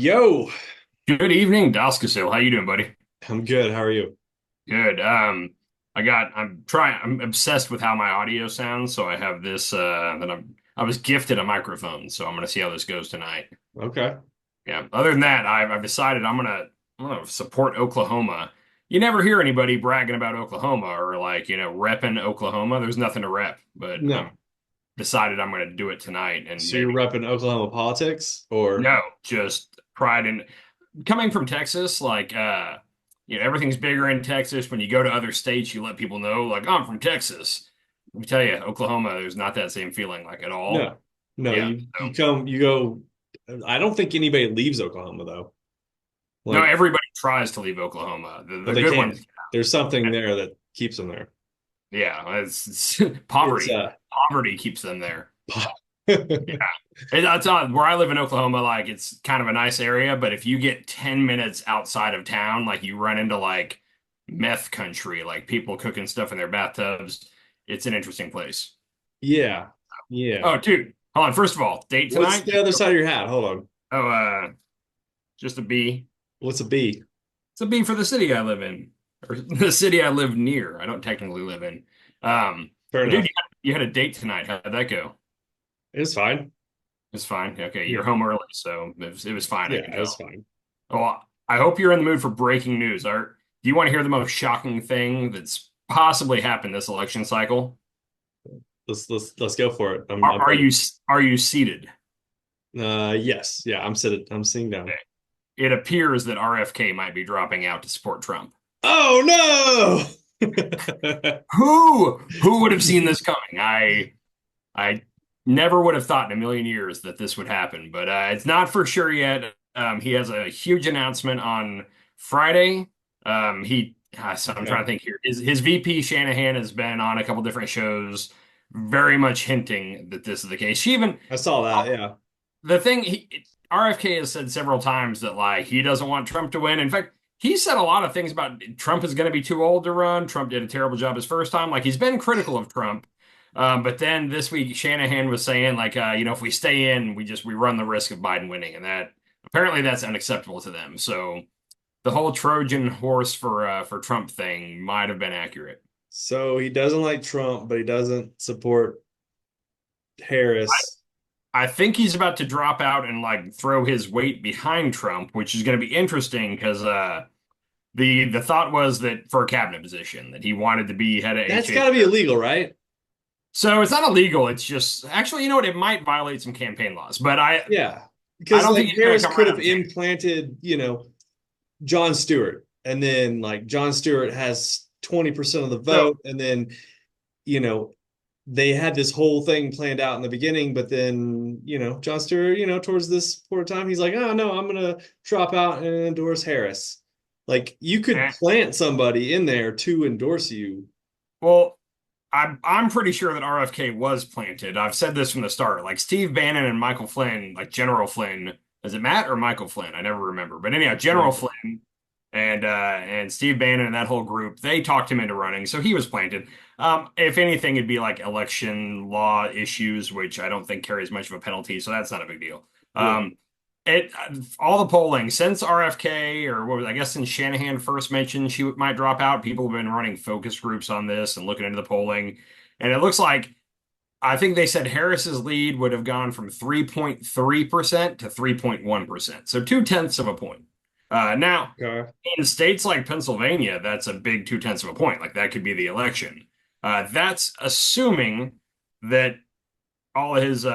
Yo, Good evening, Daskasil. How you doing, buddy? I'm good. How are you? Good. I'm obsessed with how my audio sounds, so I have this I was gifted a microphone, so I'm gonna see how this goes tonight. Okay. Yeah. Other than that, I've decided I'm gonna support Oklahoma. You never hear anybody bragging about Oklahoma or like, repping Oklahoma. There's nothing to rep, but I'm No. decided I'm gonna do it tonight and So you're maybe repping Oklahoma politics or no, just pride in coming from Texas, like everything's bigger in Texas. When you go to other states, you let people know, like, "Oh, I'm from Texas." Let me tell you, Oklahoma, there's not that same feeling like at all. no. No, Yeah. you come you go I don't think anybody leaves Oklahoma though. No, Like, everybody tries to leave Oklahoma. The, but the they good can't. ones, There's something there that keeps them there. yeah, it's It's poverty. Poverty keeps them there. Yeah. yeah. That's odd. Where I live in Oklahoma, like it's kind of a nice area, but if you get 10 minutes outside of town, like you run into like meth country, like people cooking stuff in their bathtubs. It's an interesting place. Yeah. Yeah. Oh, dude, hold on. First of all, date What's tonight? the other side of your hat? Hold on. Oh, just a B. What's a B? It's a B for the city I live in, or the city I live near. I don't technically live in. Fair But dude, enough. you had a date tonight. How'd that go? It's fine. It's fine. Okay, you're Yeah. home early, so it was fine. I Yeah, can it's tell. fine. Well, I hope you're in the mood for breaking news. Do you want to hear the most shocking thing that's possibly happened this election cycle? Let's go for it. Are, I'm are ready. you are you seated? Yes. Yeah, I'm sitting down. Okay. It appears that RFK might be dropping out to support Trump. Oh no! Who would have seen this coming? I never would have thought in a million years that this would happen, but it's not for sure yet. He has a huge announcement on Friday. So I'm Okay. trying to think here. His VP Shanahan has been on a couple different shows, very much hinting that this is the case. She even I saw that, yeah. the thing RFK has said several times that like he doesn't want Trump to win. In fact, he said a lot of things about Trump is going to be too old to run. Trump did a terrible job his first time. Like he's been critical of Trump. But then this week Shanahan was saying like if we stay in, we run the risk of Biden winning, and that apparently that's unacceptable to them. So the whole Trojan horse for Trump thing might have been accurate. So he doesn't like Trump, but he doesn't support Harris. I think he's about to drop out and like throw his weight behind Trump, which is going to be interesting because the thought was that for a cabinet position that he wanted to be head of That's HH. got to be illegal, right? So it's not illegal. It's just actually, you know what? It might violate some campaign laws, but Yeah. I Because don't like think he's going to Harris come could around have and change. implanted, John Stewart, and then like John Stewart has 20% of the So vote, and then, you know, they had this whole thing planned out in the beginning, but then, John Stewart, towards this point of time, he's like, oh no, I'm gonna drop out and endorse Harris. Like you could eh, plant somebody in there to endorse you. well, I'm pretty sure that RFK was planted. I've said this from the start. Like Steve Bannon and Michael Flynn, like General Flynn, is it Matt or Michael Flynn? I never remember. But anyhow, General Michael. Flynn and Steve Bannon and that whole group, they talked him into running, so he was planted. If anything, it'd be like election law issues, which I don't think carries much of a penalty, so that's not a big deal. Yeah. It all the polling since RFK or what was I guess since Shanahan first mentioned she might drop out, people have been running focus groups on this and looking into the polling, and it looks like I think they said Harris's lead would have gone from 3.3% to 3.1%, so two-tenths of a point. Now, Okay. in states like Pennsylvania, that's a big two-tenths of a point. Like that could be the election. That's assuming that all his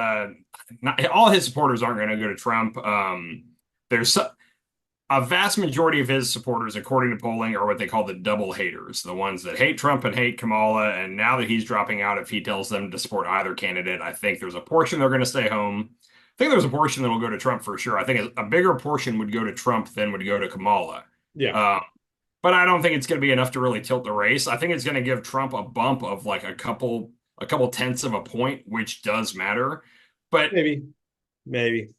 not all his supporters aren't going to go to Trump. There's a vast majority of his supporters, according to polling, are what they call the double haters, the ones that hate Trump and hate Kamala. And now that he's dropping out, if he tells them to support either candidate, I think there's a portion they're going to stay home. I think there's a portion that will go to Trump for sure. I think a bigger portion would go to Trump than would go to Kamala. Yeah. Uh, but I don't think it's going to be enough to really tilt the race. I think it's going to give Trump a bump of like a couple tenths of a point, which does matter. But Maybe. Maybe.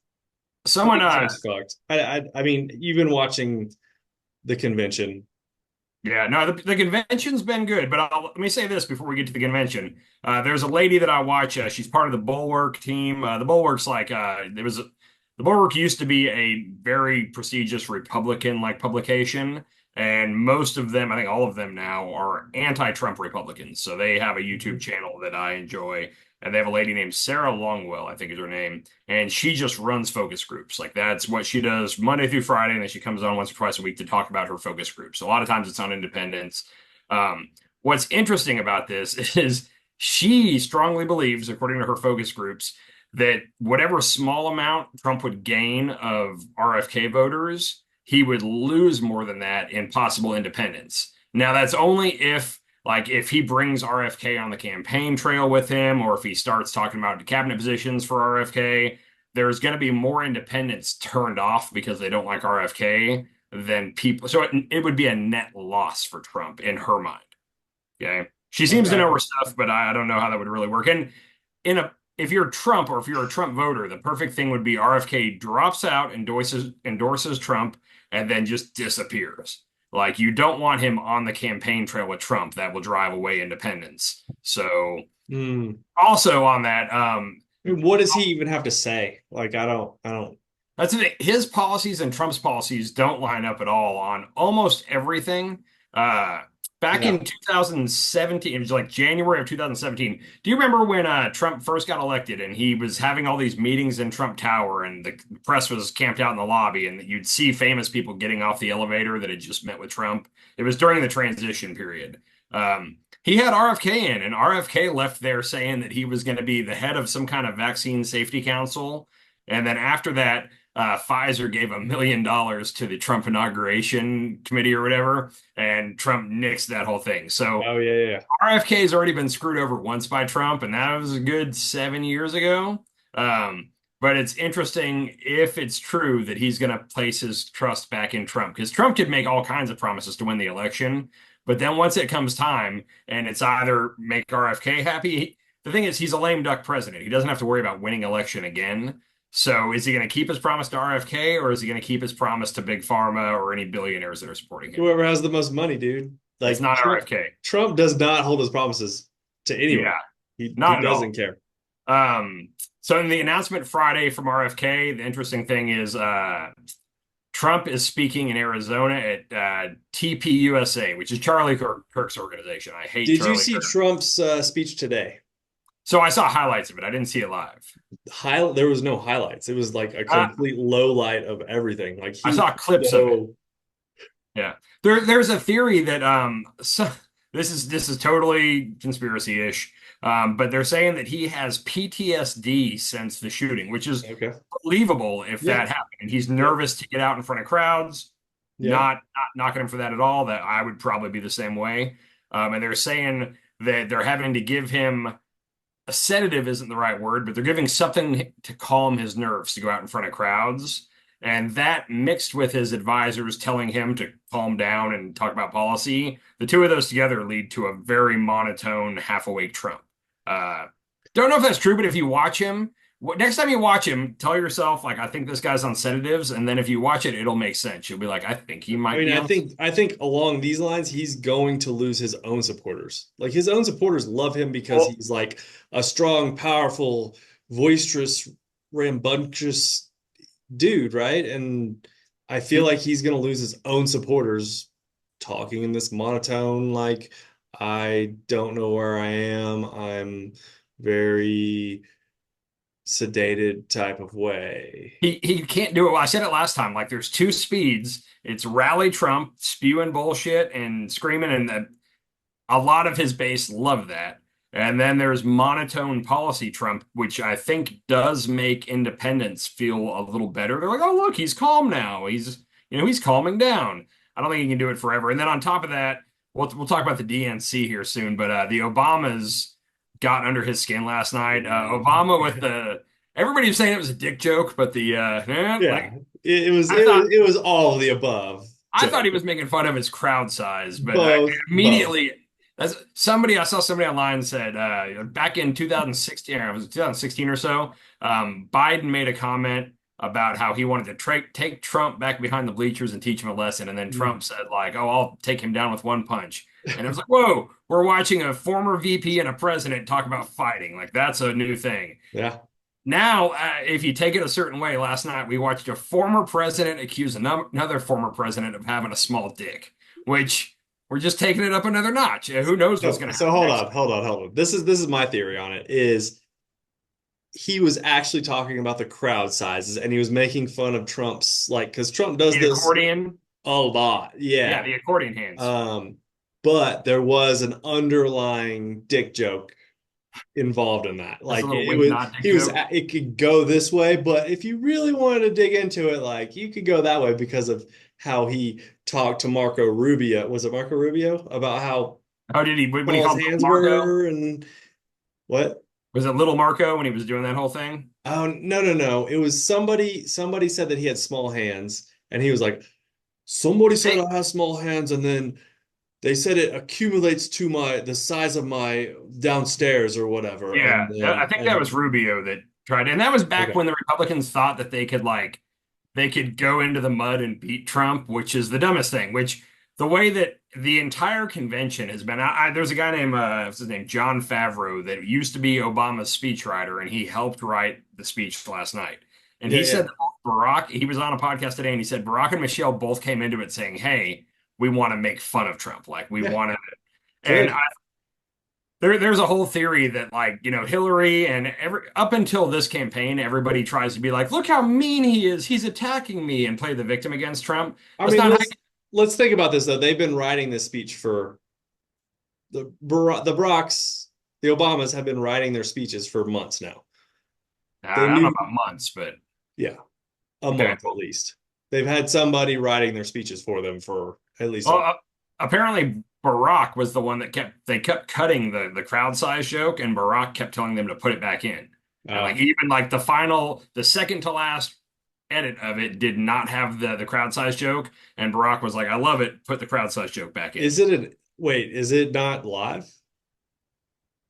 I someone think Trump's fucked. I mean, you've been watching the convention. Yeah, no, the convention's been good, but let me say this before we get to the convention. There's a lady that I watch. She's part of the Bulwark team. The Bulwark's like it was. The Bulwark used to be a very prestigious Republican-like publication, and most of them, I think all of them now, are anti-Trump Republicans. So they have a YouTube channel that I enjoy, and they have a lady named Sarah Longwell, I think is her name, and she just runs focus groups. Like that's what she does Monday through Friday, and then she comes on once or twice a week to talk about her focus groups. So a lot of times it's on independence. What's interesting about this is she strongly believes, according to her focus groups, that whatever small amount Trump would gain of RFK voters, he would lose more than that in possible independence. Now, that's only if, like, if he brings RFK on the campaign trail with him, or if he starts talking about cabinet positions for RFK, there's going to be more independents turned off because they don't like RFK than people. So it would be a net loss for Trump in her mind. Okay. She seems to Okay. know her stuff, but I don't know how that would really work. And in a if you're Trump or if you're a Trump voter, the perfect thing would be RFK drops out, endorses Trump, and then just disappears. Like you don't want him on the campaign trail with Trump. That will drive away independence. So Hmm. also on that, I mean, what does he even have to say? Like, I don't. that's the thing. His policies and Trump's policies don't line up at all on almost everything. Uh, Back Yeah. in 2017, it was like January of 2017. Do you remember when Trump first got elected and he was having all these meetings in Trump Tower and the press was camped out in the lobby and you'd see famous people getting off the elevator that had just met with Trump? It was during the transition period. He had RFK in, and RFK left there saying that he was going to be the head of some kind of vaccine safety council. And then after that, Pfizer gave $1 million to the Trump inauguration committee or whatever, and Trump nixed that whole thing. So Oh yeah, yeah. RFK has already been screwed over once by Trump, and that was a good 7 years ago. But it's interesting if it's true that he's going to place his trust back in Trump, because Trump could make all kinds of promises to win the election, but then once it comes time and it's either make RFK happy, the thing is he's a lame duck president. He doesn't have to worry about winning election again. So is he going to keep his promise to RFK or is he going to keep his promise to Big Pharma or any billionaires that are supporting him? Whoever has the most money, dude. It's Like not Trump, RFK. Trump does not hold his promises to anyone. Yeah, He not at doesn't all. care. So in the announcement Friday from RFK, the interesting thing is Trump is speaking in Arizona at TPUSA, which is Charlie Kirk's organization. I hate Did you Charlie see Kirk. Trump's speech today? So I saw highlights of it. I didn't see it live. There was no highlights. It was like a Uh, complete low light of everything. Like he I was saw clips of it. so. Yeah. There's a theory that this is totally conspiracy-ish. But they're saying that he has PTSD since the shooting, which is Okay. believable if Yeah. that happened. And he's Yep. nervous to get out in front of crowds. Yep. Not knocking him for that at all. That I would probably be the same way. And they're saying that they're having to give him a sedative isn't the right word, but they're giving something to calm his nerves to go out in front of crowds. And that mixed with his advisors telling him to calm down and talk about policy, the two of those together lead to a very monotone, half awake Trump. Uh, don't know if that's true, but if you watch him, next time you watch him, tell yourself, like, I think this guy's on sedatives. And then if you watch it, it'll make sense. You'll be like, I think he I might mean, be I on. think I think along these lines, he's going to lose his own supporters. Like his own supporters love him because Well, he's like a strong, powerful, boisterous, rambunctious dude, right? And I feel like he's going to lose his own supporters talking in this monotone, like, I don't know where I am. I'm very sedated type of way. he can't do it. Well, I said it last time. Like there's two speeds. It's rally Trump, spewing bullshit and screaming, and a lot of his base love that. And then there's monotone policy Trump, which I think does make independents feel a little better. They're like, oh look, he's calm now. He's calming down. I don't think he can do it forever. And then on top of that, we'll talk about the DNC here soon, but the Obamas got under his skin last night. Obama with the everybody was saying it was a dick joke, but Yeah, like it was I it was thought it was all of the above I thought joke. he was making fun of his crowd size, but Both. immediately I saw somebody online said back in 2016, or it was 2016 or so, Biden made a comment about how he wanted to take Trump back behind the bleachers and teach him a lesson, and then Mm. Trump said like, "Oh, I'll take him down with one punch." And it was like, "Whoa, we're watching a former VP and a president talk about fighting. Like that's a new thing." Yeah. Now, if you take it a certain way, last night we watched a former president accuse another former president of having a small dick, which we're just taking it up another notch. Who knows what's So going to so happen hold next? on, hold on, hold on. This is my theory on it is he was actually talking about the crowd sizes and he was making fun of Trump's like because Trump does The this accordion, a lot. yeah, Yeah. the accordion hands. Um, but there was an underlying dick joke involved in that. That's a Like little it wink, was nod, dick he was joke. it could go this way, but if you really wanted to dig into it, like you could go that way because of how he talked to Marco Rubio. Was it Marco Rubio about how How did he, when he small his called Little hands Marco? were and what? Was it Little Marco when he was doing that whole thing? Oh no no no. It was somebody said that he had small hands and he was like, somebody said Hey, I have small hands and then they said it accumulates to my the size of my downstairs or whatever. And yeah, I then think that and was Rubio that tried, and that was back okay. when the Republicans thought that they could go into the mud and beat Trump, which is the dumbest thing. Which the way that the entire convention has been, there's a guy named what's his name, John Favreau, that used to be Obama's speechwriter, and he helped write the speech last night. And Yeah, he said yeah. that Barack, he was on a podcast today, and he said Barack and Michelle both came into it saying, "Hey, we want to make fun of Trump, like we Yeah. want to." And Good. there's a whole theory that like, Hillary and every up until this campaign, everybody tries to be like, look how mean he is. He's attacking me and play the victim against Trump. I That's mean, not how let's think about this though. They've been writing this speech for the Baracks, the Obamas have been writing their speeches for months now. They I don't know knew, about months, but yeah, a okay. month at least. They've had somebody writing their speeches for them for at least Well, a apparently Barack was the one that kept cutting the crowd size joke, and Barack kept telling them to put it back in. And like uh, even like the second to last edit of it did not have the crowd size joke, and Barack was like, I love it, put the crowd size joke back in. is it wait, is it not live?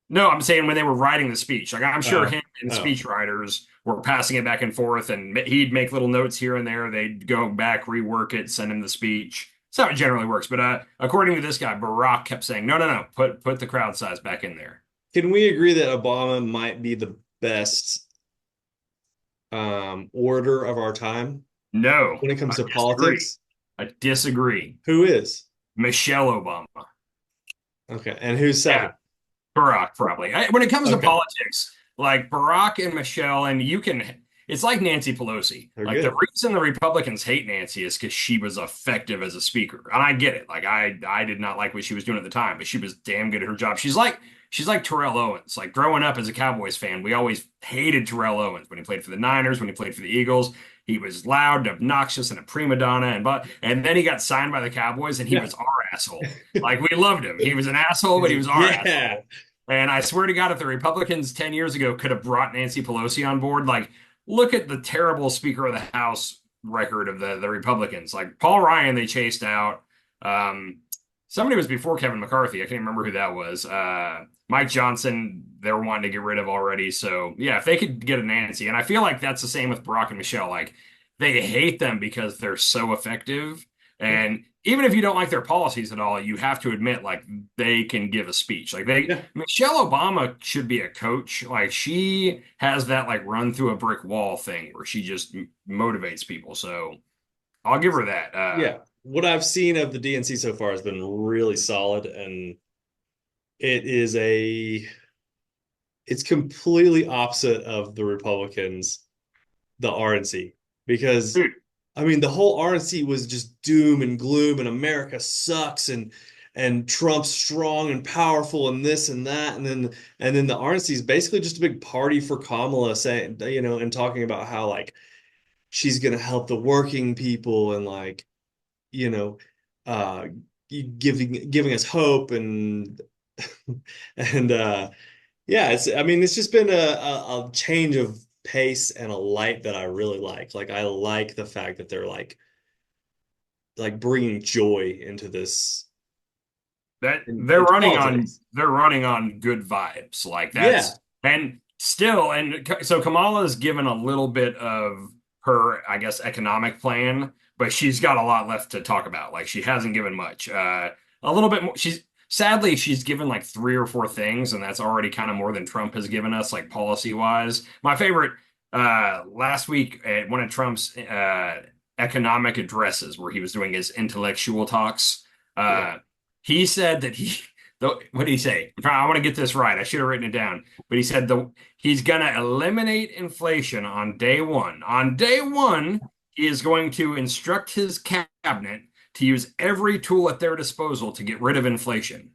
No, I'm saying when they were writing the speech, like I'm sure Oh, him and oh. speech writers were passing it back and forth, and he'd make little notes here and there. They'd go back, rework it, send him the speech. That's how it generally works. But according to this guy, Barack kept saying, "No, no, no, put the crowd size back in there." Can we agree that Obama might be the best orator of our time No, when it comes I to disagree. politics? I disagree. Who is? Michelle Obama. Okay, and who's Yeah, second? Barack, probably. When it comes to Okay, politics, like Barack and Michelle, and it's like Nancy Pelosi. they're Like the good. reason the Republicans hate Nancy is because she was effective as a speaker. And I get it. Like I did not like what she was doing at the time, but she was damn good at her job. She's like Terrell Owens. Like growing up as a Cowboys fan, we always hated Terrell Owens when he played for the Niners, when he played for the Eagles. He was loud, obnoxious, and a prima donna, and then he got signed by the Cowboys, and he Yeah. was our asshole. Like we loved him. He was an asshole, but he was our Yeah. asshole. And I swear to God, if the Republicans 10 years ago could have brought Nancy Pelosi on board, like, look at the terrible Speaker of the House record of the Republicans. Like, Paul Ryan, they chased out. Um, Somebody was before Kevin McCarthy. I can't remember who that was. Mike Johnson, they were wanting to get rid of already. So, yeah, if they could get a Nancy, and I feel like that's the same with Barack and Michelle. Like, they hate them because they're so effective. Yeah. And even if you don't like their policies at all, you have to admit, like, they can give a speech. Yeah. Michelle Obama should be a coach. Like, she has that, like, run through a brick wall thing where she just motivates people. So I'll give her that. Yeah. What I've seen of the DNC so far has been really solid, and it is it's completely opposite of the Republicans, the RNC, because Dude, I mean the whole RNC was just doom and gloom, and America sucks, and Trump's strong and powerful, and this and that, and then the RNC is basically just a big party for Kamala, saying and talking about how like she's gonna help the working people and like you know, uh, giving us hope and yeah, I mean it's just been a change of pace and a light that I really like. Like I like the fact that they're like bringing joy into this that into politics. they're running on good vibes. Like Yeah, that's and still and so Kamala's given a little bit of her, I guess, economic plan, but she's got a lot left to talk about. Like she hasn't given much. A little bit more. She's given like three or four things, and that's already kind of more than Trump has given us, like policy wise. My favorite. last week at one of Trump's economic addresses where he was doing his intellectual talks. Yeah. He said that what did he say? I want to get this right. I should have written it down. But he said he's going to eliminate inflation on day one. On day one, he is going to instruct his cabinet to use every tool at their disposal to get rid of inflation.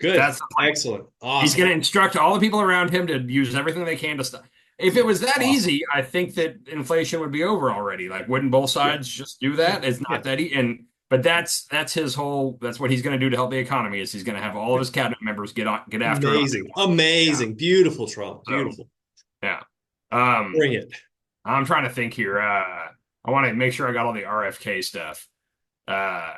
Good. That's the plan. Excellent. He's Awesome. going to instruct all the people around him to use everything they can to stop. If it was that Awesome. easy, I think that inflation would be over already. Like, wouldn't both Yeah. sides just do Yeah. that? It's Yeah. not that easy. But that's his whole. That's what he's going to do to help the economy. Is he's going to have all of his cabinet members get after it on day Amazing. one. Yeah. Amazing. Beautiful, Trump. So Beautiful. yeah. Um, Bring it. I'm trying to think here. I want to make sure I got all the RFK stuff. Uh,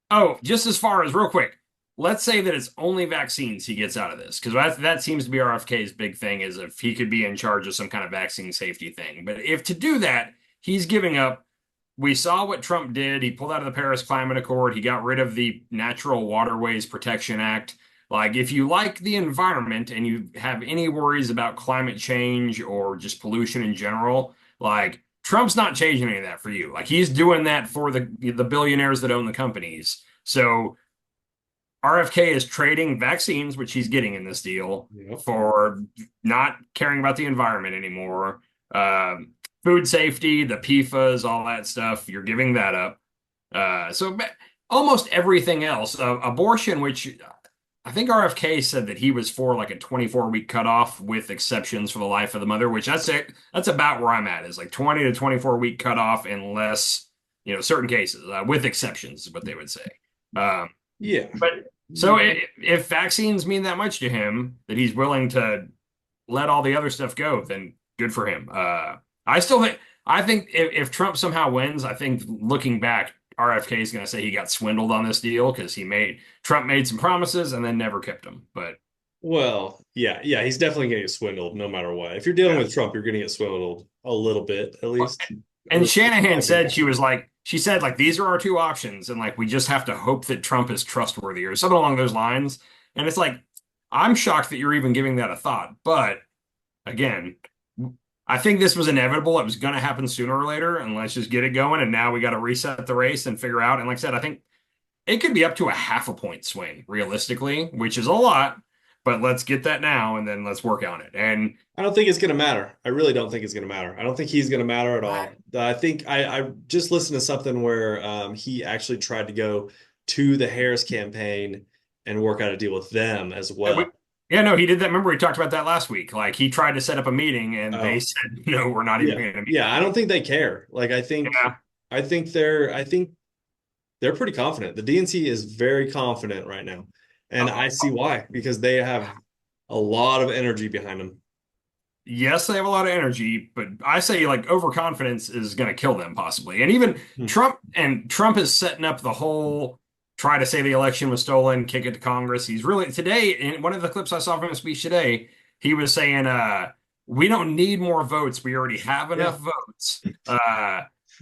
Oh, just as far as real quick, let's say that it's only vaccines he gets out of this, because that seems to be RFK's big thing is if he could be in charge of some kind of vaccine safety thing. But if to do that, he's giving up. We saw what Trump did. He pulled out of the Paris Climate Accord. He got rid of the Natural Waterways Protection Act. Like, if you like the environment and you have any worries about climate change or just pollution in general, like Trump's not changing any of that for you. Like he's doing that for the billionaires that own the companies. So RFK is trading vaccines, which he's getting in this deal, Yep. for not caring about the environment anymore. Food safety, the PFAS, all that stuff, you're giving that up. So almost everything else, abortion, which I think RFK said that he was for like a 24-week cutoff with exceptions for the life of the mother, which that's it. That's about where I'm at is like 20 to 24-week cutoff unless, certain cases, with exceptions is what they would say. Um, Yeah. but so if vaccines mean that much to him that he's willing to let all the other stuff go, then good for him. I still think I think if Trump somehow wins, I think looking back, RFK is going to say he got swindled on this deal because Trump made some promises and then never kept them. But Well, yeah, yeah, he's definitely gonna get swindled no matter what. If you're dealing yeah. with Trump, you're gonna get swindled a little bit, at least. And In my Shanahan said opinion. she said like these are our two options, and like we just have to hope that Trump is trustworthy or something along those lines. And it's like I'm shocked that you're even giving that a thought. But again, I think this was inevitable. It was going to happen sooner or later, and let's just get it going. And now we got to reset the race and figure out. And like I said, I think it could be up to a half a point swing realistically, which is a lot. But let's get that now, and then let's work on it. And I don't think it's gonna matter. I really don't think it's gonna matter. I don't think he's gonna matter at I, all. I think I just listened to something where he actually tried to go to the Harris campaign and work out a deal with them as yeah, we, well. yeah, no, he did that. Remember, we talked about that last week. Like he tried to set up a meeting, and they Oh, said, "No, we're not even yeah. going to meet." Yeah, I don't think they care. Like Yeah. I think they're pretty confident. The DNC is very confident right now. And I see why, because they have a lot of energy behind them. Yes, they have a lot of energy, but I say like overconfidence is going to kill them possibly. And even Hmm. Trump is setting up the whole try to say the election was stolen, kick it to Congress. He's really today in one of the clips I saw from his speech today, he was saying we don't need more votes. We already have Yeah. enough votes.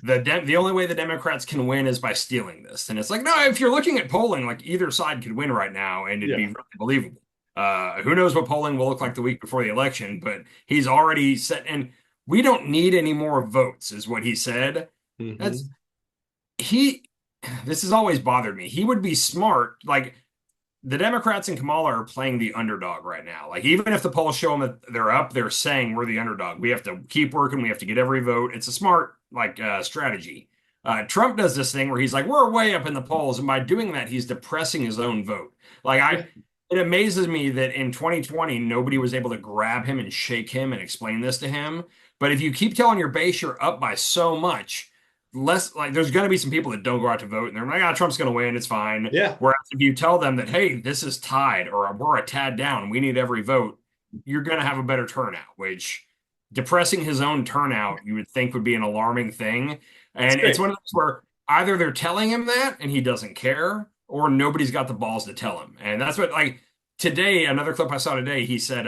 The only way the Democrats can win is by stealing this. And it's like, no, if you're looking at polling, like either side could win right now and it'd be Yeah. really believable. Who knows what polling will look like the week before the election, but he's already set, and we don't need any more votes, is what he said. That's Hmm. he. This has always bothered me. He would be smart. Like the Democrats and Kamala are playing the underdog right now. Like even if the polls show them that they're up, they're saying we're the underdog. We have to keep working. We have to get every vote. It's a smart strategy. Trump does this thing where he's like, we're way up in the polls, and by doing that, he's depressing his own vote. Like Yeah. it amazes me that in 2020 nobody was able to grab him and shake him and explain this to him. But if you keep telling your base you're up by so much, less like there's going to be some people that don't go out to vote and they're like, ah, Trump's going to win. It's fine. Yeah. Whereas if you tell them that, hey, this is tied or we're a tad down, we need every vote, you're going to have a better turnout, which depressing his own turnout, you would think would be an alarming thing. It's And it's great. one of those where either they're telling him that and he doesn't care, or nobody's got the balls to tell him. And that's what like today, another clip I saw today, he said,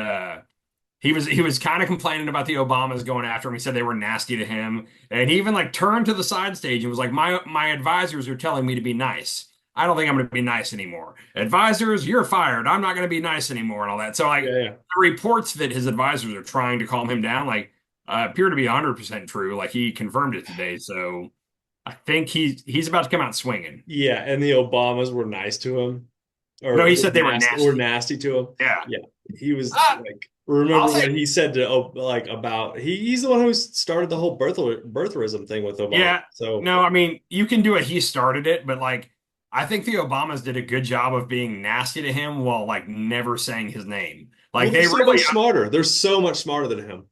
he was kind of complaining about the Obamas going after him. He said they were nasty to him, and he even like turned to the side stage and was like, "My advisors are telling me to be nice. I don't think I'm going to be nice anymore. Advisors, you're fired. I'm not going to be nice anymore," and all that. So like Yeah. Yeah. the reports that his advisors are trying to calm him down, like appear to be 100% true. Like he confirmed it today. So I think he's about to come out swinging. Yeah, and the Obamas were nice to him, No, he said they were or nasty. nasty to him. Yeah. Yeah, he was Uh, like, I'll remember say, what he said to like about he's the one who started the whole birtherism thing with Obama. yeah. So No, I mean, you can do it. He started it, but like, I think the Obamas did a good job of being nasty to him while like never saying his name. well, Like they're they so really, much smarter. They're so much smarter than him.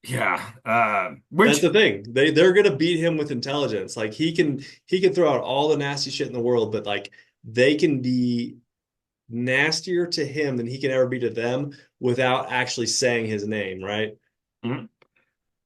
yeah. That's Which the thing. They're gonna beat him with intelligence. Like he can throw out all the nasty shit in the world, but like they can be nastier to him than he can ever be to them without actually saying his name, right? Mhm.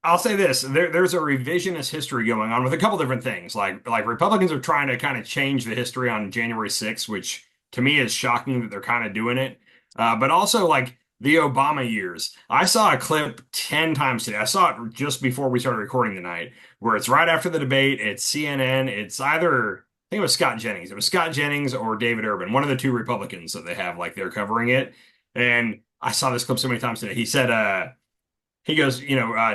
I'll say this: there's a revisionist history going on with a couple different things. Like Republicans are trying to kind of change the history on January 6th, which to me is shocking that they're kind of doing it. But also like the Obama years. I saw a clip 10 times today. I saw it just before we started recording tonight, where it's right after the debate. It's CNN. It's either I think it was Scott Jennings. It was Scott Jennings or David Urban, one of the two Republicans that they have. Like they're covering it. And I saw this clip so many times today. He said, he goes,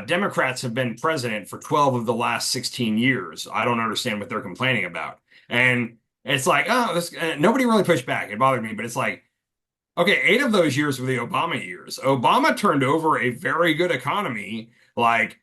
Democrats have been president for 12 of the last 16 years. I don't understand what they're complaining about. And it's like, oh, nobody really pushed back. It bothered me, but it's like, okay, 8 of those years were the Obama years. Obama turned over a very good economy. Like,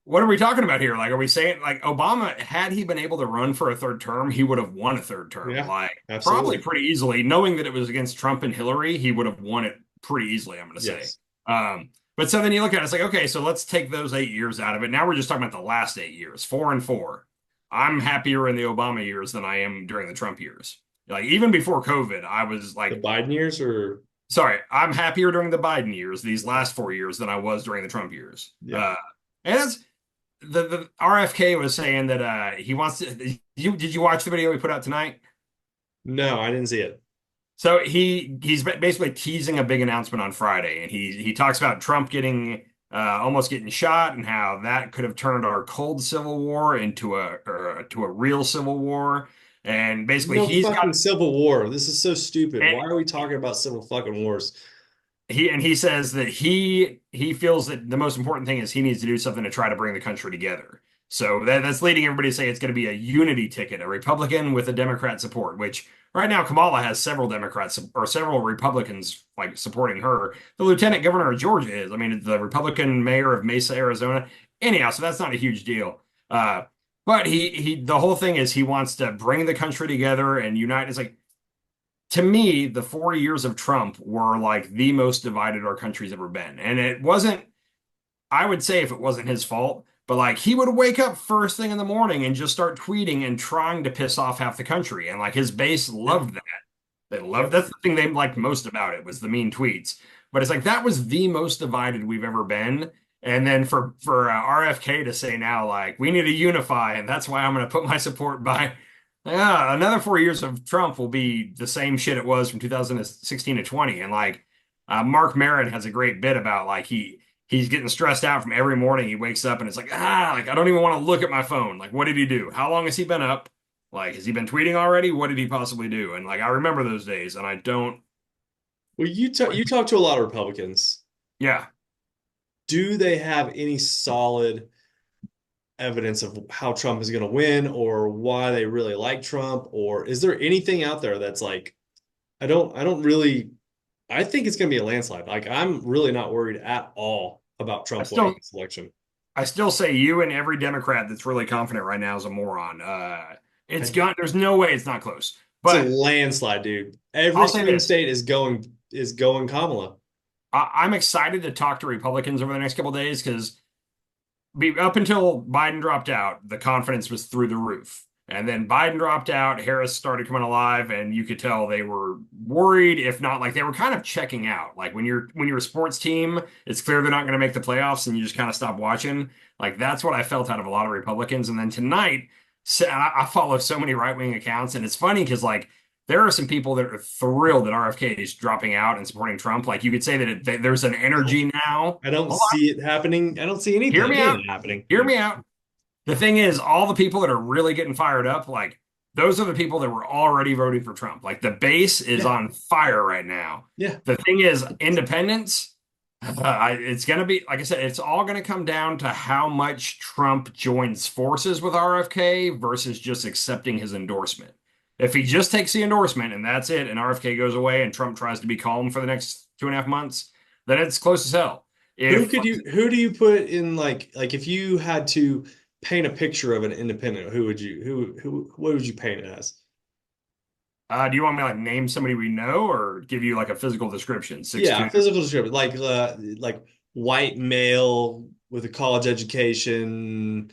what are we talking about here? Like, are we saying like Obama, had he been able to run for a third term, he would have won a third term, Yeah, like probably absolutely. pretty easily, knowing that it was against Trump and Hillary, he would have won it pretty easily, I'm going to say. Yes. But so then you look at it, it's like, okay, so let's take those 8 years out of it. Now we're just talking about the last 8 years, 4 and 4. I'm happier in the Obama years than I am during the Trump years. Like even before COVID, I was The like, Biden years or sorry, I'm happier during the Biden years, these last 4 years, than I was during the Trump years. yeah. And that's the RFK was saying that he wants to. Did you watch the video we put out tonight? No, I didn't see it. So he's basically teasing a big announcement on Friday, and he talks about Trump getting almost getting shot and how that could have turned our cold civil war into a real civil war. And basically, No he's got fucking civil war. This is so stupid. and Why are we talking about civil fucking wars? he says that he feels that the most important thing is he needs to do something to try to bring the country together. So that's leading everybody to say it's going to be a unity ticket, a Republican with a Democrat support, which right now Kamala has several Democrats or several Republicans like supporting her. The lieutenant governor of Georgia is, I mean, the Republican mayor of Mesa, Arizona. Anyhow, so that's not a huge deal. But the whole thing is he wants to bring the country together and unite. It's like to me, the 4 years of Trump were like the most divided our country's ever been. And it wasn't, I would say if it wasn't his fault, but like he would wake up first thing in the morning and just start tweeting and trying to piss off half the country. And like his base Yeah. loved that. They loved Yep. that's the thing they liked most about it was the mean tweets. But it's like that was the most divided we've ever been. And then for RFK to say now like we need to unify, and that's why I'm going to put my support by. Yeah, another 4 years of Trump will be the same shit it was from 2016 to 20. And like Mark Maron has a great bit about like he's getting stressed out from every morning he wakes up and it's like like I don't even want to look at my phone. Like what did he do? How long has he been up? Like has he been tweeting already? What did he possibly do? And like I remember those days and I don't. Well, you talk to a lot of Republicans. Yeah. Do they have any solid evidence of how Trump is going to win or why they really like Trump? Or is there anything out there that's like, I don't really, I think it's going to be a landslide. Like, I'm really not worried at all about I Trump winning still this election. I still say you and every Democrat that's really confident right now is a moron. It's I, gone. There's no way it's not close. it's a But landslide, dude. Every I'll say swing this. state is going Kamala. I'm excited to talk to Republicans over the next couple of days because up until Biden dropped out, the confidence was through the roof. And then Biden dropped out, Harris started coming alive, and you could tell they were worried, if not like they were kind of checking out. Like when you're a sports team, it's clear they're not going to make the playoffs, and you just kind of stop watching. Like that's what I felt out of a lot of Republicans. And then tonight, I follow so many right-wing accounts, and it's funny because like there are some people that are thrilled that RFK is dropping out and supporting Trump. Like you could say that, there's an energy now. I don't A lot. see it happening. I don't see Hear anything, me any of out. it happening. Hear me out. The thing is, all the people that are really getting fired up, like those are the people that were already voting for Trump. Like the base is Yeah, on fire right now. yeah. The thing is, independents, It's going to be, like I said, it's all going to come down to how much Trump joins forces with RFK versus just accepting his endorsement. If he just takes the endorsement and that's it, and RFK goes away and Trump tries to be calm for the next 2.5 months, then it's close as hell. If Who do you put in like if you had to paint a picture of an independent, who what would you paint it as? Do you want me to like name somebody we know or give you like a physical description? Six Yeah, two. physical description, like white male with a college education,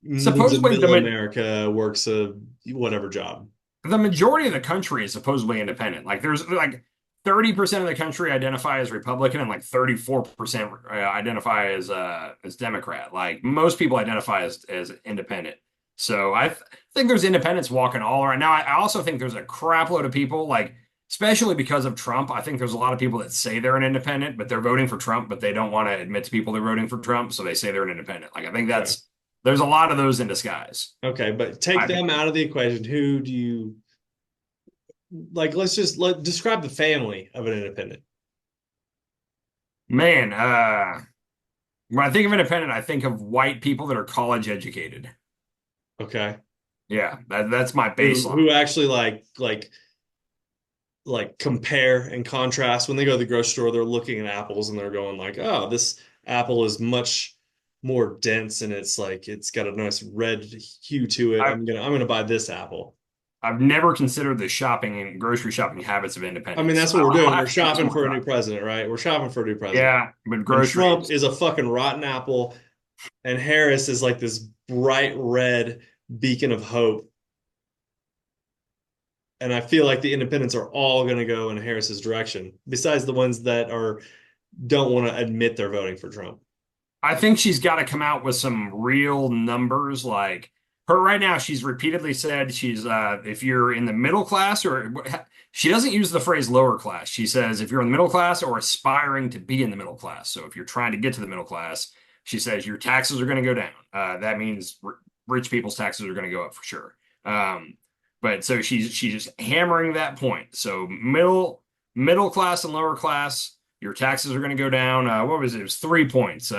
lives in Supposedly middle America, works a whatever job. the majority of the country is supposedly independent. Like there's like 30% of the country identify as Republican and like 34% identify as Democrat. Like most people identify as independent. So think there's independents walking all around. Now I also think there's a crap load of people like especially because of Trump. I think there's a lot of people that say they're an independent, but they're voting for Trump, but they don't want to admit to people they're voting for Trump, so they say they're an independent. Like I think Okay. that's there's a lot of those in disguise. Okay, but take I think. them out of the equation. Who do you like? Describe the family of an independent. Man, when I think of independent, I think of white people that are college educated. Okay. Yeah, that's my baseline. Who actually like compare and contrast when they go to the grocery store, they're looking at apples and they're going like, oh, this apple is much more dense and it's got a nice red hue to it. I've I'm gonna buy this apple. I've never considered the shopping and grocery shopping habits of I mean, independents, so that's what we're I'll doing. We're have to give shopping some more for a new thought. president, right? We're shopping for a new president. Yeah, but And Trump groceries. is a fucking rotten apple, and Harris is like this bright red beacon of hope. And I feel like the independents are all going to go in Harris's direction, besides the ones that are don't want to admit they're voting for Trump. I think she's got to come out with some real numbers. Like her right now, she's repeatedly said she's if you're in the middle class or she doesn't use the phrase lower class. She says if you're in the middle class or aspiring to be in the middle class. So if you're trying to get to the middle class, she says your taxes are going to go down. That means rich people's taxes are going to go up for sure. But so she's just hammering that point. So middle class and lower class, your taxes are going to go down. What was it? It was 3 points. She's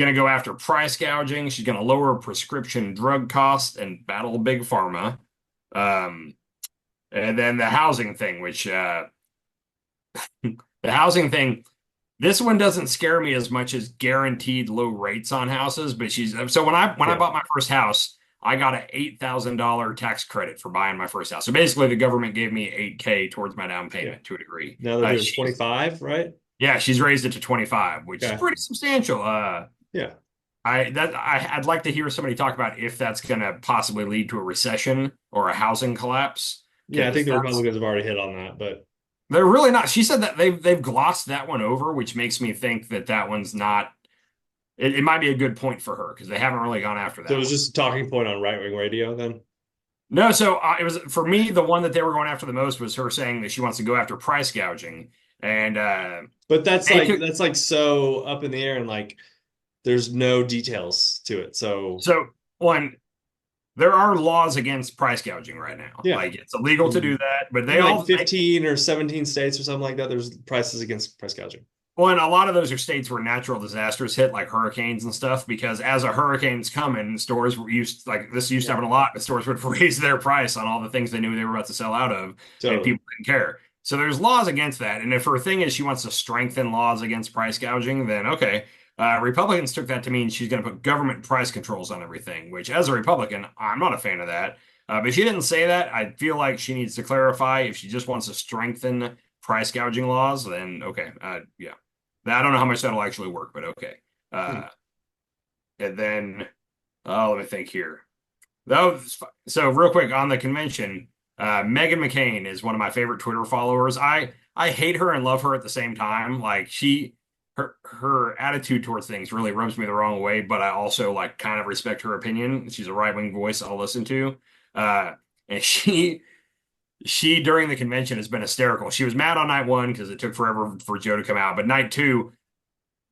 going to go after price gouging. She's going to lower prescription drug costs and battle big pharma. Um, and then the housing thing, which the housing thing, this one doesn't scare me as much as guaranteed low rates on houses. But she's so when I Yeah. bought my first house, I got an $8,000 tax credit for buying my first house. So basically, the government gave me 8K towards my down Yeah. payment to a degree. Now they're doing She's 25, right? Yeah, she's raised it to 25, which is Okay. pretty substantial. Yeah. I'd like to hear somebody talk about if that's going to possibly lead to a recession or a housing collapse Yeah, I think because the that's Republicans have already hit on that, but they're really not. She said that they've glossed that one over, which makes me think that that one's not. It might be a good point for her because they haven't really gone after so it that was one. just a talking point on right-wing radio then. No, so it was for me the one that they were going after the most was her saying that she wants to go after price gouging, and But they took that's like so up in the air and like there's no details to it. So so one. There are laws against price gouging right now. yeah. Like it's illegal to do In, that, but in like 15 or 17 states or something like that, there's prices against price gouging. well, and a lot of those are states where natural disasters hit, like hurricanes and stuff. Because as a hurricane's coming, stores were used like this used to Yeah, happen a lot. But stores would raise their price on all the things they knew they were about to sell out of, and totally. people didn't care. So there's laws against that. And if her thing is she wants to strengthen laws against price gouging, then okay. Republicans took that to mean she's going to put government price controls on everything, which, as a Republican, I'm not a fan of that. But she didn't say that. I feel like she needs to clarify if she just wants to strengthen price gouging laws, then okay. Yeah. I don't know how much that'll actually work, but okay. Hmm. And then, oh, let me think here. So real quick on the convention, Megan McCain is one of my favorite Twitter followers. I hate her and love her at the same time. Like her attitude towards things really rubs me the wrong way, but I also like kind of respect her opinion. She's a right-wing voice I'll listen to. Uh, and she during the convention has been hysterical. She was mad on night one because it took forever for Joe to come out, but night two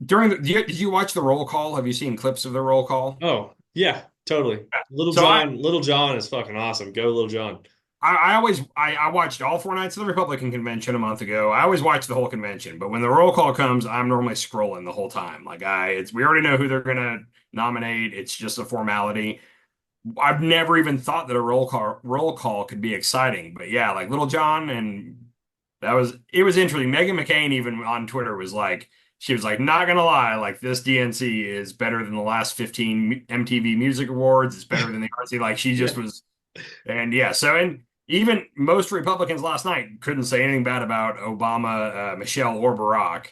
during did you watch the roll call? Have you seen clips of the roll call? Oh, yeah, totally. So I Little John is fucking awesome. Go Little John. I watched all 4 nights of the Republican convention a month ago. I always watch the whole convention, but when the roll call comes, I'm normally scrolling the whole time. Like we already know who they're gonna nominate. It's just a formality. I've never even thought that a roll call could be exciting, but yeah, like Little John, and it was interesting. Megan McCain even on Twitter was like, she was like, not gonna lie, like this DNC is better than the last 15 MTV Music Awards. It's better than the RC. Like she just Yeah. was, and yeah. So and even most Republicans last night couldn't say anything bad about Obama, Michelle, or Barack.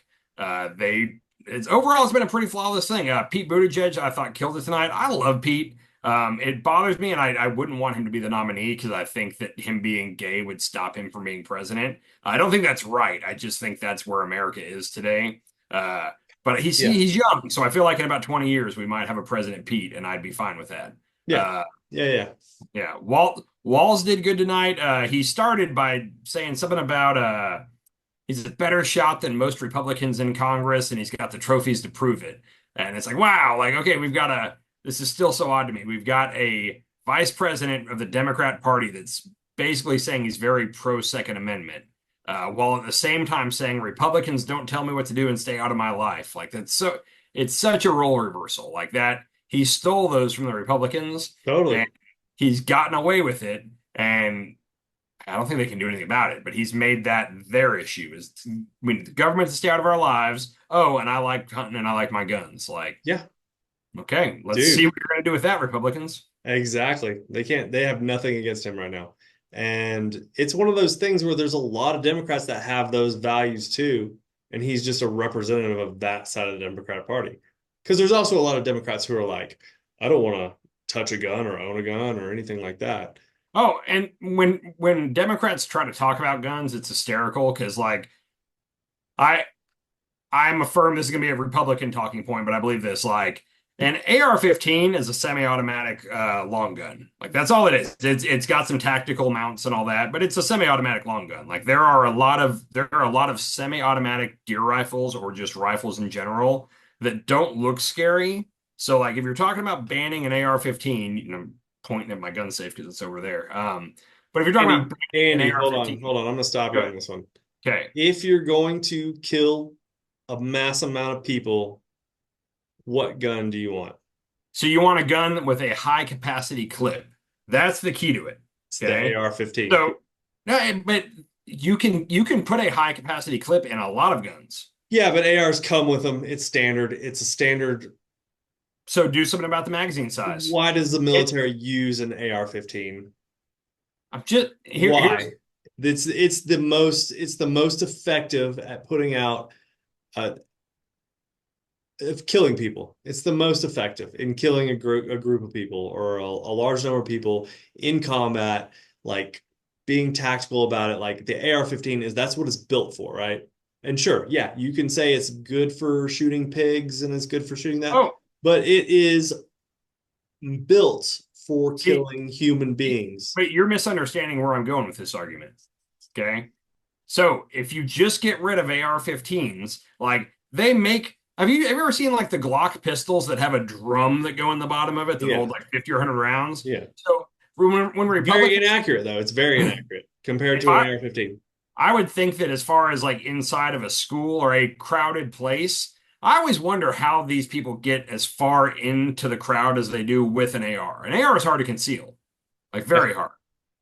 It's overall it's been a pretty flawless thing. Pete Buttigieg I thought killed it tonight. I love Pete. It bothers me, and I wouldn't want him to be the nominee because I think that him being gay would stop him from being president. I don't think that's right. I just think that's where America is today. Uh, but Yeah. he's young, so I feel like in about 20 years we might have a President Pete, and I'd be fine with that. Yeah. Uh, Yeah. Yeah. yeah, Walls did good tonight. He started by saying something about he's a better shot than most Republicans in Congress, and he's got the trophies to prove it. And it's like, wow, like okay, this is still so odd to me. We've got a vice president of the Democrat Party that's basically saying he's very pro Second Amendment, while at the same time saying Republicans don't tell me what to do and stay out of my life. Like it's such a role reversal. Like that, he stole those from the Republicans, Totally. and he's gotten away with it. And I don't think they can do anything about it, but he's made that their issue is we need the government to stay out of our lives. Oh, and I like hunting and I like my guns. Like, Yeah. okay, let's see Dude. what you're going to do with that, Republicans. Exactly. They have nothing against him right now. And it's one of those things where there's a lot of Democrats that have those values too. And he's just a representative of that side of the Democratic Party. Because there's also a lot of Democrats who are like, I don't want to touch a gun or own a gun or anything like that. Oh, and when Democrats try to talk about guns, it's hysterical because like I I'm affirmed this is going to be a Republican talking point, but I believe this. Like, an AR-15 is a semi-automatic long gun. Like, that's all it is. It's got some tactical mounts and all that, but it's a semi-automatic long gun. Like, there are a lot of semi-automatic deer rifles or just rifles in general that don't look scary. So, like, if you're talking about banning an AR-15, I'm pointing at my gun safe because it's over there. But if you're talking about banning an Andy, AR-15, hold on. I'm gonna stop you good. on this one. Okay. If you're going to kill a mass amount of people, what gun do you want? So you want a gun with a high capacity clip. That's the key to it. It's the Okay. AR-15. So no, but you can put a high capacity clip in a lot of guns. Yeah, but ARs come with them. It's standard. It's a standard. So do something about the magazine size. Why does the It military use an AR-15? I'm just here's Why? It's the most effective at putting out uh, of killing people. It's the most effective in killing a group of people or a large number of people in combat, like being tactical about it. Like the AR-15 is that's what it's built for, right? And sure, yeah, you can say it's good for shooting pigs and it's good for shooting that, oh but it is built for see, killing human beings. but you're misunderstanding where I'm going with this argument. Okay. So if you just get rid of AR-15s, like they make, have you ever seen like the Glock pistols that have a drum that go in the bottom of it that Yeah, hold like 50 or 100 rounds? yeah. So when Very Republicans, inaccurate though. It's very inaccurate compared if to an I AR-15. I would think that as far as like inside of a school or a crowded place, I always wonder how these people get as far into the crowd as they do with an AR. An AR is hard to conceal, like Yeah. very hard.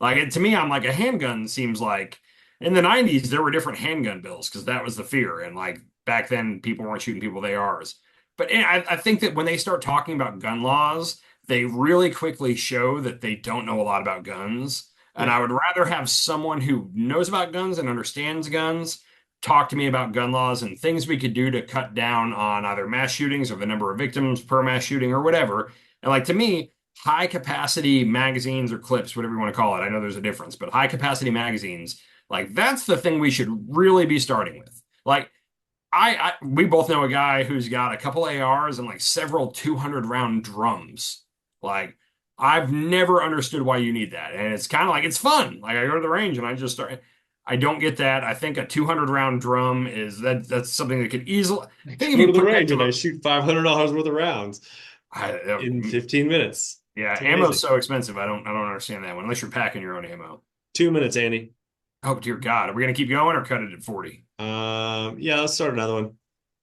Like to me, I'm like a handgun seems like in the 90s there were different handgun bills because that was the fear, and like back then people weren't shooting people with ARs. But I think that when they start talking about gun laws, they really quickly show that they don't know a lot about guns. And Yeah. I would rather have someone who knows about guns and understands guns talk to me about gun laws and things we could do to cut down on either mass shootings or the number of victims per mass shooting or whatever. And like to me, high capacity magazines or clips, whatever you want to call it. I know there's a difference, but high capacity magazines, like that's the thing we should really be starting with. Like we both know a guy who's got a couple ARs and like several 200 round drums. Like I've never understood why you need that. And it's kind of like it's fun. Like I go to the range and I just start I don't get that. I think a 200 round drum is that's something that could easily I think if Go you to the put that range to and I a shoot $500 worth of rounds I, in 15 minutes. yeah, It's ammo's amazing. so expensive. I don't understand that one unless you're packing your own ammo. 2 minutes, Andy. Oh dear God, are we gonna keep going or cut it at 40? Yeah, let's start another one.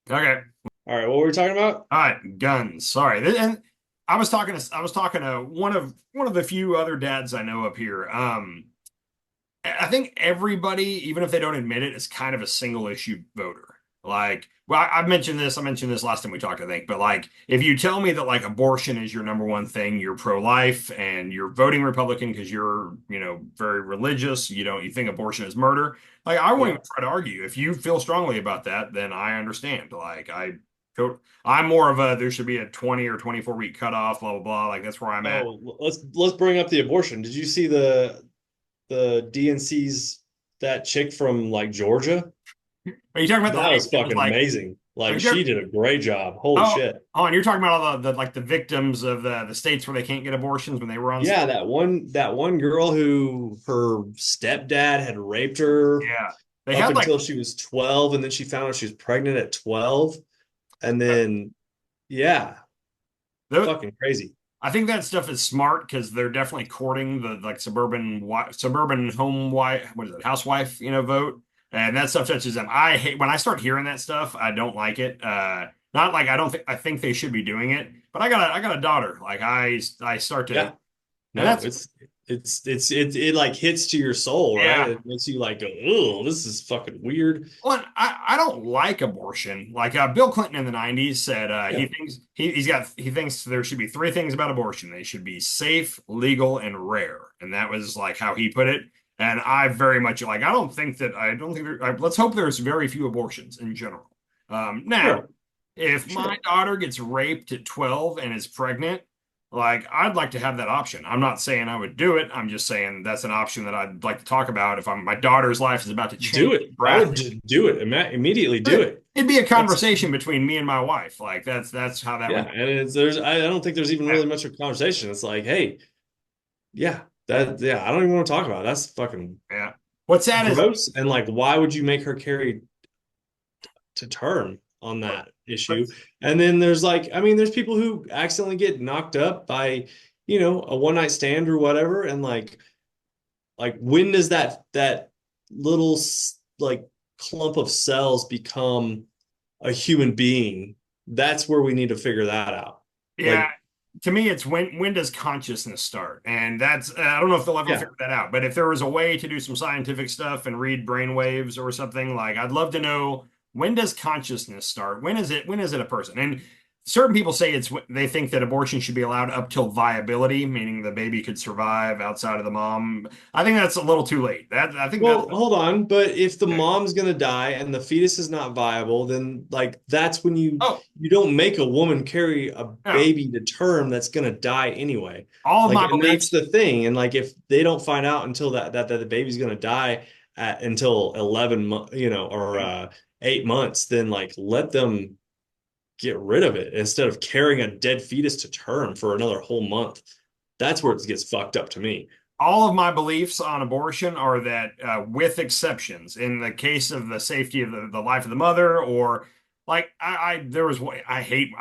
Okay. All right, what were we talking about? All right, guns. Sorry. And I was talking to one of the few other dads I know up here. I think everybody, even if they don't admit it, is kind of a single issue voter. Like, well, I mentioned this last time we talked, I think, but like, if you tell me that like abortion is your number one thing, you're pro-life and you're voting Republican because you're, very religious, you think abortion is murder, like, I won't Yeah. even try to argue. If you feel strongly about that, then I understand. Like, I'm more of a, there should be a 20 or 24 week cutoff, blah, blah, blah. Like, that's where I'm at. Oh, let's bring up the abortion. Did you see the DNC's that chick from like Georgia? Are you talking about the That lady was that was fucking like, amazing. are Like you she talking, did a great job. Holy oh, shit. oh, and you're talking about all the like the victims of the states where they can't get abortions when they were on. Yeah, that one girl who her stepdad had raped her Yeah, they up had like until she was 12, and then she found out she was pregnant at 12. And then yeah, the, fucking crazy. I think that stuff is smart because they're definitely courting the like suburban home wife, what is it, housewife, vote, and that stuff touches them. I hate when I start hearing that stuff. I don't like it. Not like I think they should be doing it, but I got a daughter. Like I start to, Yeah. and No, that's it like hits to your soul, right? yeah. It makes you like go, oh, this is fucking weird. Well, I don't like abortion. Like Bill Clinton in the 90s said Yeah. he thinks there should be three things about abortion. They should be safe, legal, and rare. And that was like how he put it. And I very much like I don't think let's hope there's very few abortions in general. Now, Sure. if my Sure. daughter gets raped at 12 and is pregnant, like I'd like to have that option. I'm not saying I would do it. I'm just saying that's an option that I'd like to talk about if my daughter's life is about to change Do it. I would drastically. just do it. Immediately do it. It'd be a That's conversation between me and my wife. Like that's how that yeah. would. And I don't think there's even Yeah, really much of a conversation. It's like, hey, yeah, yeah, I don't even want to talk about it. That's fucking yeah. What's sad is gross. And like, why would you make her carry to term on that issue? what's And then there's like, I mean, there's people who accidentally get knocked up by, a one night stand or whatever. And like when does that little like clump of cells become a human being? That's where we need to figure that out. yeah. Like, To me, it's when does consciousness start? And that's I don't know if they'll ever yeah, figure that out. But if there was a way to do some scientific stuff and read brain waves or something, like I'd love to know when does consciousness start? When is it a person? And certain people say they think that abortion should be allowed up till viability, meaning the baby could survive outside of the mom. I think that's a little too late. That I think that's well, hold on, but if the okay. mom's gonna die and the fetus is not viable, then like that's when you Oh, you don't make a woman carry a no. baby to term that's gonna die anyway. All of Like, my and that's beliefs. the thing. And like if they don't find out until that the baby's gonna die until 11 months, or 8 months, then like let them get rid of it instead of carrying a dead fetus to term for another whole month. That's where it gets fucked up to me. All of my beliefs on abortion are that, with exceptions, in the case of the safety of the life of the mother, or like there was I hate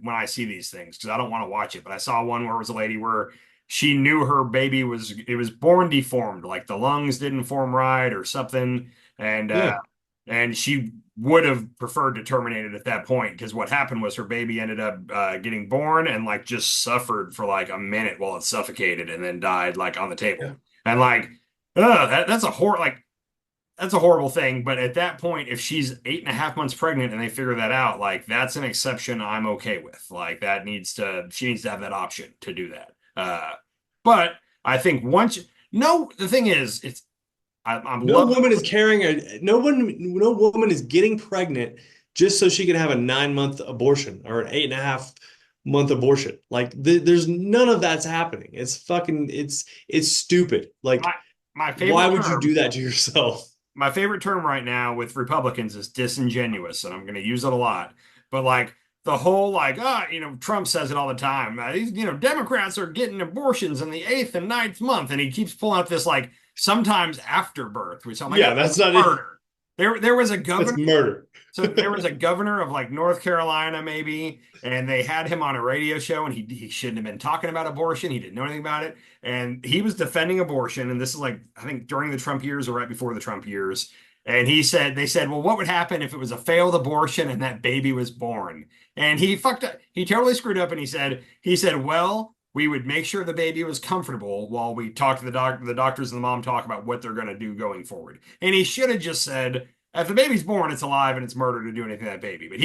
when I see these things because I don't want to watch it. But I saw one where it was a lady where she knew her baby was born deformed, like the lungs didn't form right or something, and Yeah. she would have preferred to terminate it at that point because what happened was her baby ended up getting born and like just suffered for like a minute while it suffocated and then died like on the Yeah. table. And like, that's a horrible thing. But at that point, if she's 8.5 months pregnant and they figure that out, like that's an exception I'm okay with. Like she needs to have that option to do that. But I think no, the thing is, I'm No loving. woman is carrying no woman is getting pregnant just so she can have a 9 month abortion or an 8.5 month abortion. Like there's none of that's happening. It's stupid. My Like, my why favorite would you term do that to yourself? my favorite term right now with Republicans is disingenuous, and I'm going to use it a lot. But like the whole like, Trump says it all the time. Democrats are getting abortions in the eighth and ninth month, and he keeps pulling up this like sometimes after birth, which I'm like, Yeah, that's that's not it. murder. There was a That's governor. murder. So there was a governor of like North Carolina, maybe, and they had him on a radio show, and he shouldn't have been talking about abortion. He didn't know anything about it, and he was defending abortion. And this is like I think during the Trump years or right before the Trump years. And they said, well, what would happen if it was a failed abortion and that baby was born? And he fucked up. He totally screwed up, and he said, well, we would make sure the baby was comfortable while we talk to the doctors and the mom talk about what they're going to do going forward. And he should have just said if the baby's born, it's alive and it's murder to do anything to that baby. But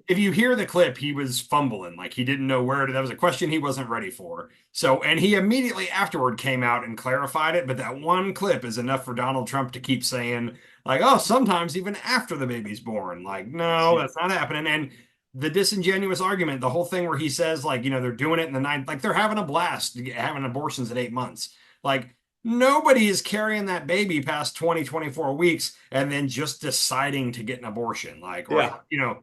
if you hear the clip, he was fumbling, like he didn't know where to, that was a question he wasn't ready for. So, and he immediately afterward came out and clarified it. But that one clip is enough for Donald Trump to keep saying, like, oh, sometimes even after the baby's born. Like, no, that's not happening. And the disingenuous argument, the whole thing where he says, like, they're doing it in the ninth, like they're having a blast, having abortions at 8 months. Like, nobody is carrying that baby past 20, 24 weeks and then just deciding to get an abortion. Like, or, Yeah.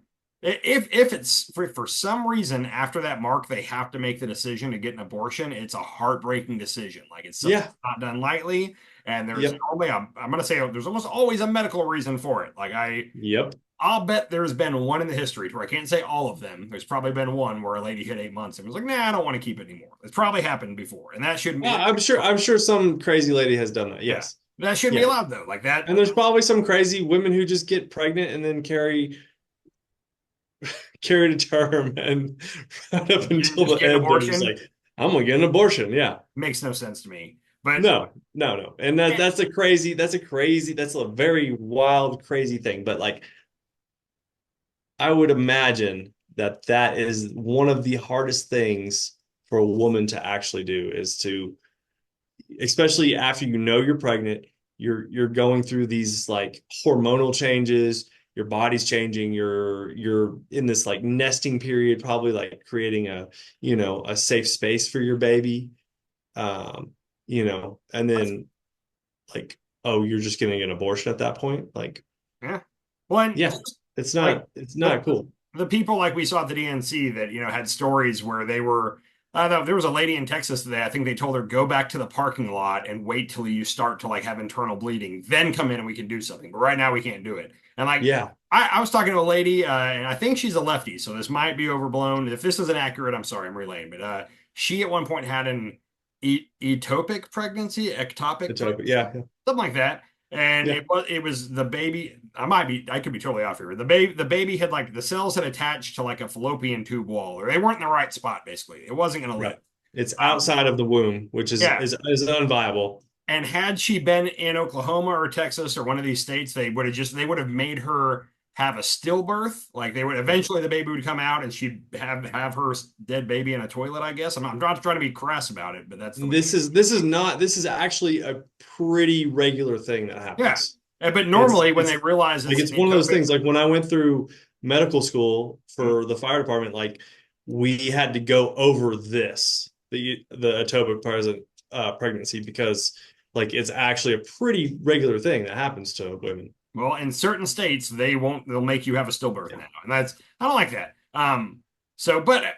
if it's for some reason after that mark, they have to make the decision to get an abortion, it's a heartbreaking decision. Like, it's something Yeah. not done lightly. And there's Yep. normally, I'm going to say there's almost always a medical reason for it. Like, Yep. I'll bet there's been one in the history where I can't say all of them. There's probably been one where a lady hit 8 months and was like, nah, I don't want to keep it anymore. It's probably happened before. And that shouldn't be, I'm sure some crazy lady has done that. yeah, Yes. that shouldn't be Yeah. allowed though. Like that, And there's probably some crazy women who just get pregnant and then carry to term and right up you didn't until just the get an end they're just abortion. like, I'm gonna get an abortion. Yeah. Makes no sense to me. But No, no, no. And that's a very wild, crazy thing. But like I would imagine that that is one of the hardest things for a woman to actually do is to, especially after you're pregnant, you're going through these like hormonal changes, your body's changing, you're in this like nesting period, probably like creating a safe space for your baby. Um, and then like, oh, you're just getting an abortion at that point. Like, yeah, well, and yeah, it's like not the cool. the people like we saw at the DNC that had stories where they were. There was a lady in Texas today. I think they told her go back to the parking lot and wait till you start to like have internal bleeding, then come in and we can do something. But right now we can't do it. And like Yeah. I was talking to a lady, and I think she's a lefty, so this might be overblown. If this is inaccurate, I'm sorry, I'm relaying. But she at one point had an ectopic pregnancy, ectopic It's open. pregnancy, Yeah. Yeah. something like that. And Yeah. it was the baby. I could be totally off here. The baby had like the cells had attached to like a fallopian tube wall, or they weren't in the right spot. Basically, it wasn't going to live. Right. It's Um, outside of the womb, which is yeah. is unviable. And had she been in Oklahoma or Texas or one of these states, they would have made her have a stillbirth. Like they would Right. eventually the baby would come out and she'd have her dead baby in a toilet. I guess I'm not trying to be crass about it, but that's the way. This is actually a pretty regular thing that Yeah. happens. But normally when It's they realize like it's it's an one of those ectopic, things like when I went through medical school for the fire department, like we had to go over the ectopic present pregnancy because like it's actually a pretty regular thing that happens to women. well, in certain states they'll make you have a stillbirth Yeah. now, and I don't like that. But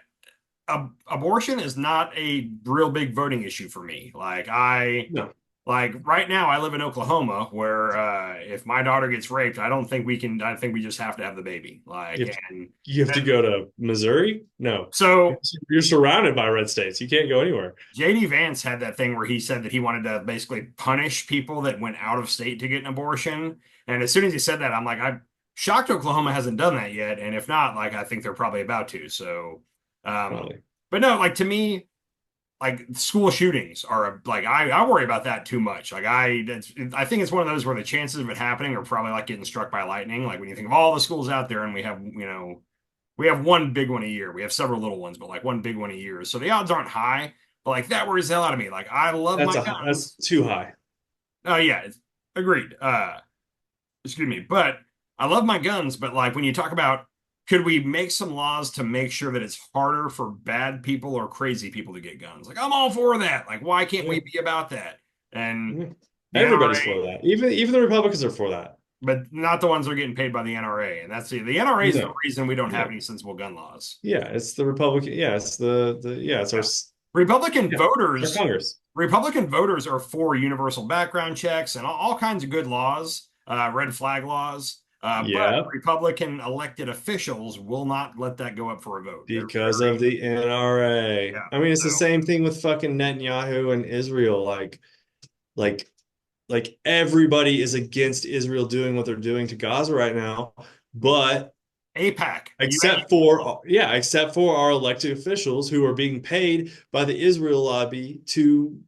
abortion is not a real big voting issue for me. No. Like right now, I live in Oklahoma, where if my daughter gets raped, I don't think we can. I think we just have to have the baby. You have to, And you have to go to Missouri? No. so You're surrounded by red states. You can't go anywhere. JD Vance had that thing where he said that he wanted to basically punish people that went out of state to get an abortion. And as soon as he said that, I'm like, I'm shocked Oklahoma hasn't done that yet. And if not, like, I think they're probably about to. So, um, Probably. but no, like to me, like school shootings are like I worry about that too much. Like I think it's one of those where the chances of it happening are probably like getting struck by lightning. Like when you think of all the schools out there, and we have one big one a year. We have several little ones, but like one big one a year. So the odds aren't high. But like that worries the hell out of me. Like I love my That's guns. too high. Oh yeah, agreed. Excuse me, but I love my guns. But like when you talk about could we make some laws to make sure that it's harder for bad people or crazy people to get guns? Like I'm all for that. Like why can't Yeah. we be about that? And Yeah. the Everybody's NRA, for that. Even the Republicans are for that. but not the ones that are getting paid by the NRA. And that's the NRA is the No. reason we don't have No. any sensible gun laws. Yeah, it's the Republican. Yeah, it's the yeah, it's our Yeah. Republican yeah, our voters Congress. Republican voters are for universal background checks and all kinds of good laws. red flag laws. But Yeah, Republican elected officials will not let that go up for a vote. They're because of very, the NRA. yeah. I mean, it's the So same thing with fucking Netanyahu and Israel. Like, like everybody is against Israel doing what they're doing to Gaza right now, but APAC, except for our elected officials who are being paid by the Israel lobby to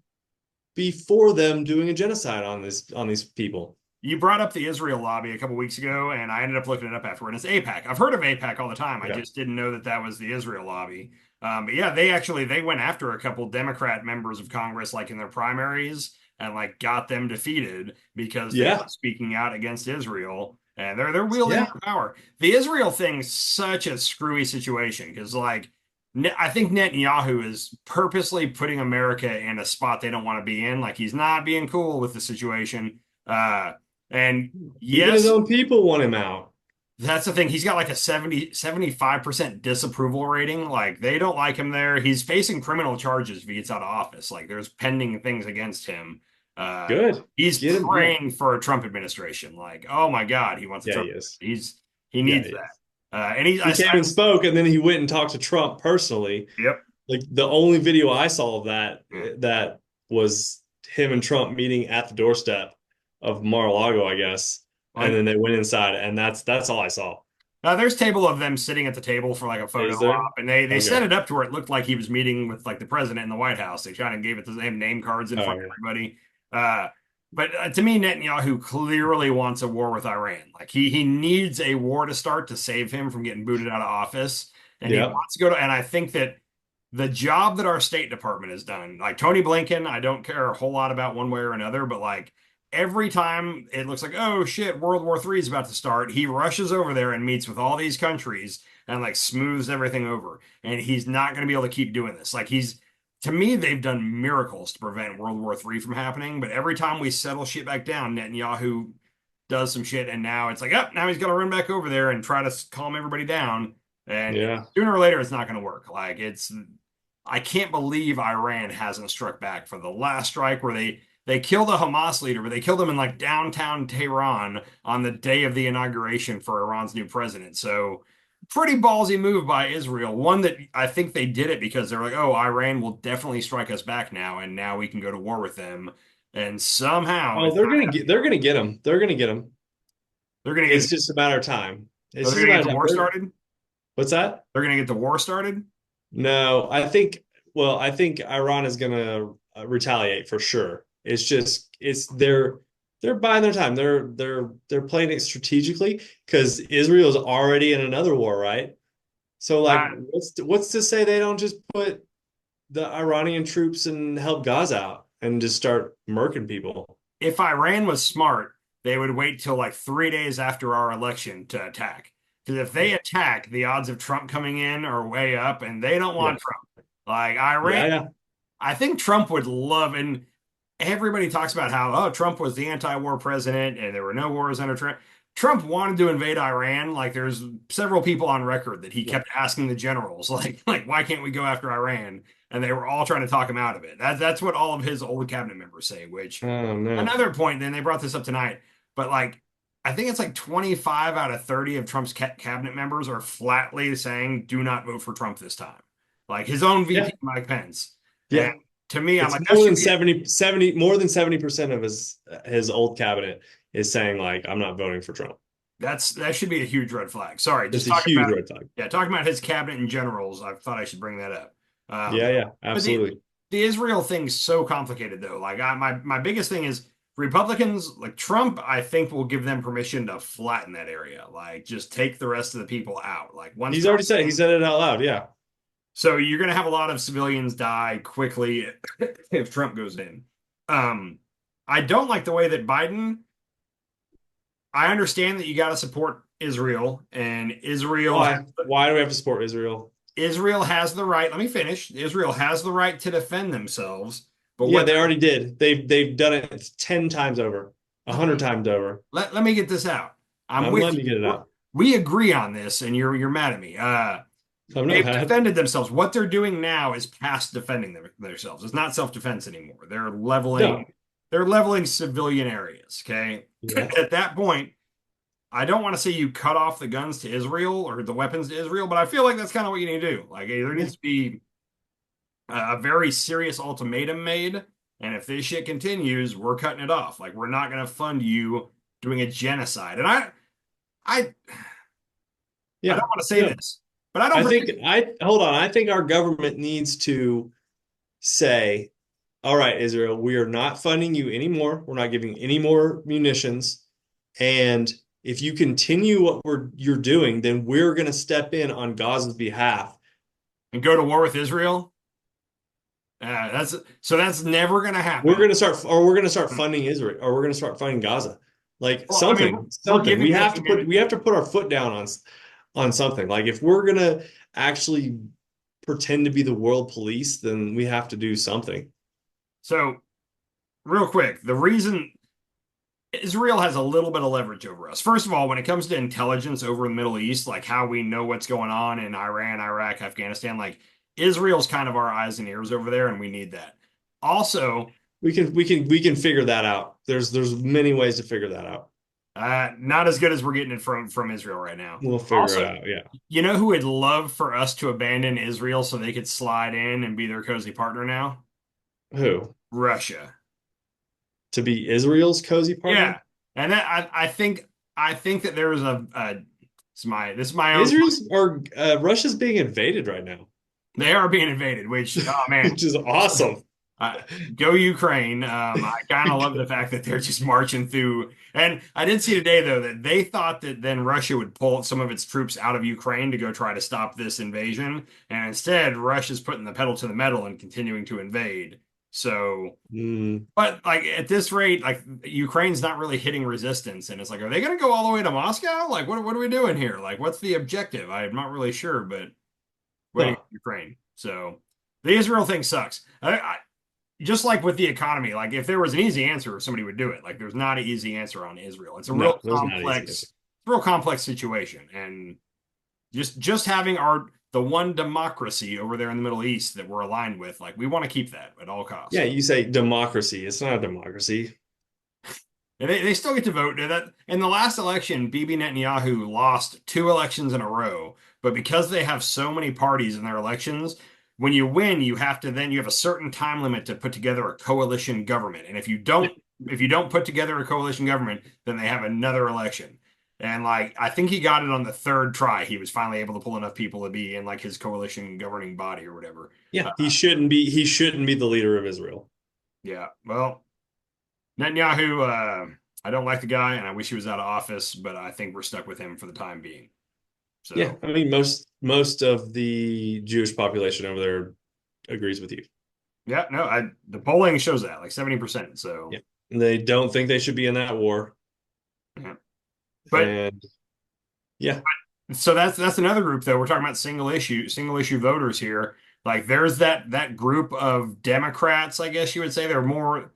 be for them doing a genocide on these people. you brought up the Israel lobby a couple weeks ago, and I ended up looking it up afterward. And it's APAC. I've heard of APAC all the time. I Yeah. just didn't know that that was the Israel lobby. But yeah, they went after a couple Democrat members of Congress, like in their primaries, and like got them defeated because they were Yeah. speaking out against Israel, and they're wielding Yeah. their power. The Israel thing's such a screwy situation because like I think Netanyahu is purposely putting America in a spot they don't want to be in. Like he's not being cool with the situation. And Even his yes, own people want him out. that's the thing. He's got like a 75% disapproval rating. Like they don't like him there. He's facing criminal charges if he gets out of office. Like there's pending things against him. Uh, Good. he's Get him. Yeah. praying for a Trump administration. Like, oh my God, he wants a Yeah, he Trump. is. He Yeah, needs he is. that. And he's He came and spoke, and then he went and talked to Trump personally. yep. Like the only video I saw of that Mm. that was him and Trump meeting at the doorstep of Mar-a-Lago, I guess. And Like then they went inside, and that's all I saw. there's table of them sitting at the table for like a photo Is there? op, and they set Okay. it up to where it looked like he was meeting with like the president in the White House. They kind of gave it the same name cards in Oh, front of yeah. everybody. Uh, but to me, Netanyahu clearly wants a war with Iran. Like he needs a war to start to save him from getting booted out of office, and he Yeah. wants to go to. And I think that the job that our State Department has done, like Tony Blinken, I don't care a whole lot about one way or another, but like every time it looks like, oh shit, World War III is about to start, he rushes over there and meets with all these countries and like smooths everything over. And he's not going to be able to keep doing this. Like to me, they've done miracles to prevent World War III from happening. But every time we settle shit back down, Netanyahu does some shit. And now it's like, oh, now he's got to run back over there and try to calm everybody down. And Yeah. sooner or later, it's not going to work. I can't believe Iran hasn't struck back for the last strike where they killed a Hamas leader, but they killed him in like downtown Tehran on the day of the inauguration for Iran's new president. So pretty ballsy move by Israel. One that I think they did it because they're like, oh, Iran will definitely strike us back now, and now we can go to war with them. And somehow Oh, it's not they're gonna get him. They're gonna get him. they're gonna It's get just a matter of time. oh, It's they're just a gonna matter get of the time. war started. What's that? They're gonna get the war started. No, I think Iran is gonna retaliate for sure. They're buying their time. They're playing it strategically because Israel is already in another war, right? So like, Uh, what's to say they don't just put the Iranian troops and help Gaza out and just start murking people? if Iran was smart, they would wait till like 3 days after our election to attack. Because if they attack, the odds of Trump coming in are way up, and they don't Yeah, want Trump. Like Iran, yeah, yeah, I think Trump would love, and everybody talks about how, oh, Trump was the anti-war president and there were no wars under Trump. Trump wanted to invade Iran. Like there's several people on record that he yeah. kept asking the generals, like why can't we go after Iran? And they were all trying to talk him out of it. That's what all of his old cabinet members say, which Oh no. another point, then they brought this up tonight, but like I think it's like 25 out of 30 of Trump's cabinet members are flatly saying do not vote for Trump this time. Like his own Yeah, VP, Mike Pence. And yeah. to me, I'm It's like, that more should than be 70 more than 70% of his old cabinet is saying like I'm not voting for Trump. that should be a huge red flag. Sorry, It's just a talking huge about red flag. yeah, talking about his cabinet in generals. I thought I should bring that up. Yeah, Um, yeah, but absolutely. the Israel thing's so complicated though. Like my biggest thing is Republicans like Trump. I think will give them permission to flatten that area. Like just take the rest of the people out. Like once Trump, He said it out loud. Yeah. so you're gonna have a lot of civilians die quickly if Trump goes in. Um, I don't like the way that Biden. I understand that you got to support Israel, and Why? Why do we have to support Israel? Israel has the right. Let me finish. Israel has the right to defend themselves, but Yeah, what they already did. They've done it 10 times over, 100 times over. let me get this out. I'm I'm with letting you. you get it out. We agree on this, and you're mad at me. I'm not They've mad. defended themselves. What they're doing now is past defending themselves. It's not self-defense anymore. They're leveling No. they're leveling civilian areas. Okay. Yeah. At that point, I don't want to say you cut off the guns to Israel or the weapons to Israel, but I feel like that's kind of what you need to do. Like there Yeah. needs to be a very serious ultimatum made, and if this shit continues, we're cutting it off. Like we're not going to fund you doing a genocide. And I I Yeah. don't want to say No. this, but I don't I think particularly. I hold on. I think our government needs to say, all right, Israel, we are not funding you anymore. We're not giving any more munitions. And if you continue what you're doing, then we're going to step in on Gaza's behalf. And go to war with Israel. That's so that's never going to We're happen. going to start, or we're going to start funding Israel, or we're going to start funding Gaza. Like Well, I mean, we're something. giving them We have to put our foot down on something. Like if we're going to actually pretend to be the world police, then we have to do something. so real quick, the reason Israel has a little bit of leverage over us. First of all, when it comes to intelligence over in the Middle East, like how we know what's going on in Iran, Iraq, Afghanistan, like Israel's kind of our eyes and ears over there, and we need that. Also, We can figure that out. There's many ways to figure that out. not as good as we're getting it from Israel right now. We'll figure it Also, out. Yeah. you know who would love for us to abandon Israel so they could slide in and be their cozy partner now? Who? Russia. To be Israel's cozy partner? Yeah, and that I think that there is this is my own. Israel's or Russia's being invaded right now, They are being invaded, which, oh man, which is awesome. uh, go Ukraine. I kind of love the fact that they're just marching through. And I did see today, though, that they thought that then Russia would pull some of its troops out of Ukraine to go try to stop this invasion. And instead, Russia's putting the pedal to the metal and continuing to invade. So, Mm, but like at this rate, like Ukraine's not really hitting resistance. And it's like, are they going to go all the way to Moscow? Like, what are we doing here? Like, what's the objective? I'm not really sure, but waiting huh. for Ukraine. So the Israel thing sucks. Just like with the economy, like if there was an easy answer, somebody would do it. Like there's not an easy answer on Israel. It's a No, there's not easy. real complex situation, and just having our the one democracy over there in the Middle East that we're aligned with, like we want to keep that at all Yeah, costs. you say democracy. It's not a democracy. And they still get to vote. That in the last election, Bibi Netanyahu lost two elections in a row. But because they have so many parties in their elections, when you win, you have a certain time limit to put together a coalition government. And if you don't put together a coalition government, then they have another election. And like I think he got it on the third try. He was finally able to pull enough people to be in like his coalition governing body or whatever. Yeah, Uh, he shouldn't be the leader of Israel. yeah. Well, Netanyahu, I don't like the guy, and I wish he was out of office, but I think we're stuck with him for the time being. Yeah, So, I mean most of the Jewish population over there agrees with you. yeah, no, the polling shows that like 70%. So, Yeah. And they don't think they should be in that war. yeah. But And yeah, so that's another group though. We're talking about single issue voters here. Like, there's that group of Democrats, I guess you would say. They're more,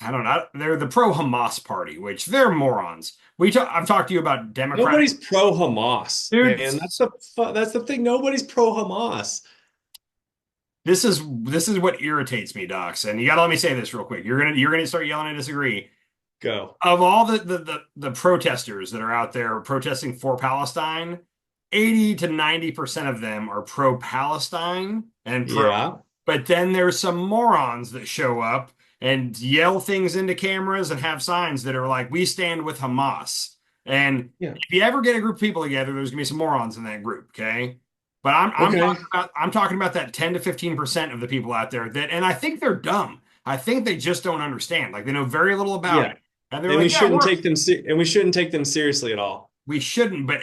I don't know, they're the pro Hamas party, which they're morons. I've talked to you about Democratic nobody's pro Hamas, man. dudes. That's the thing. Nobody's pro Hamas. This is what irritates me, Docs. And you gotta let me say this real quick. You're gonna start yelling and disagree. Go. Of all the protesters that are out there protesting for Palestine, 80 to 90% of them are pro-Palestine and pro. Yeah. But then there's some morons that show up and yell things into cameras and have signs that are like, "We stand with Hamas." And Yeah. if you ever get a group of people together, there's gonna be some morons in that group, okay? But Okay. I'm talking about that 10 to 15% of the people out there that, and I think they're dumb. I think they just don't understand. Like they know very little about Yeah. it. And they're And like, yeah, we shouldn't take them seriously at all. we shouldn't, but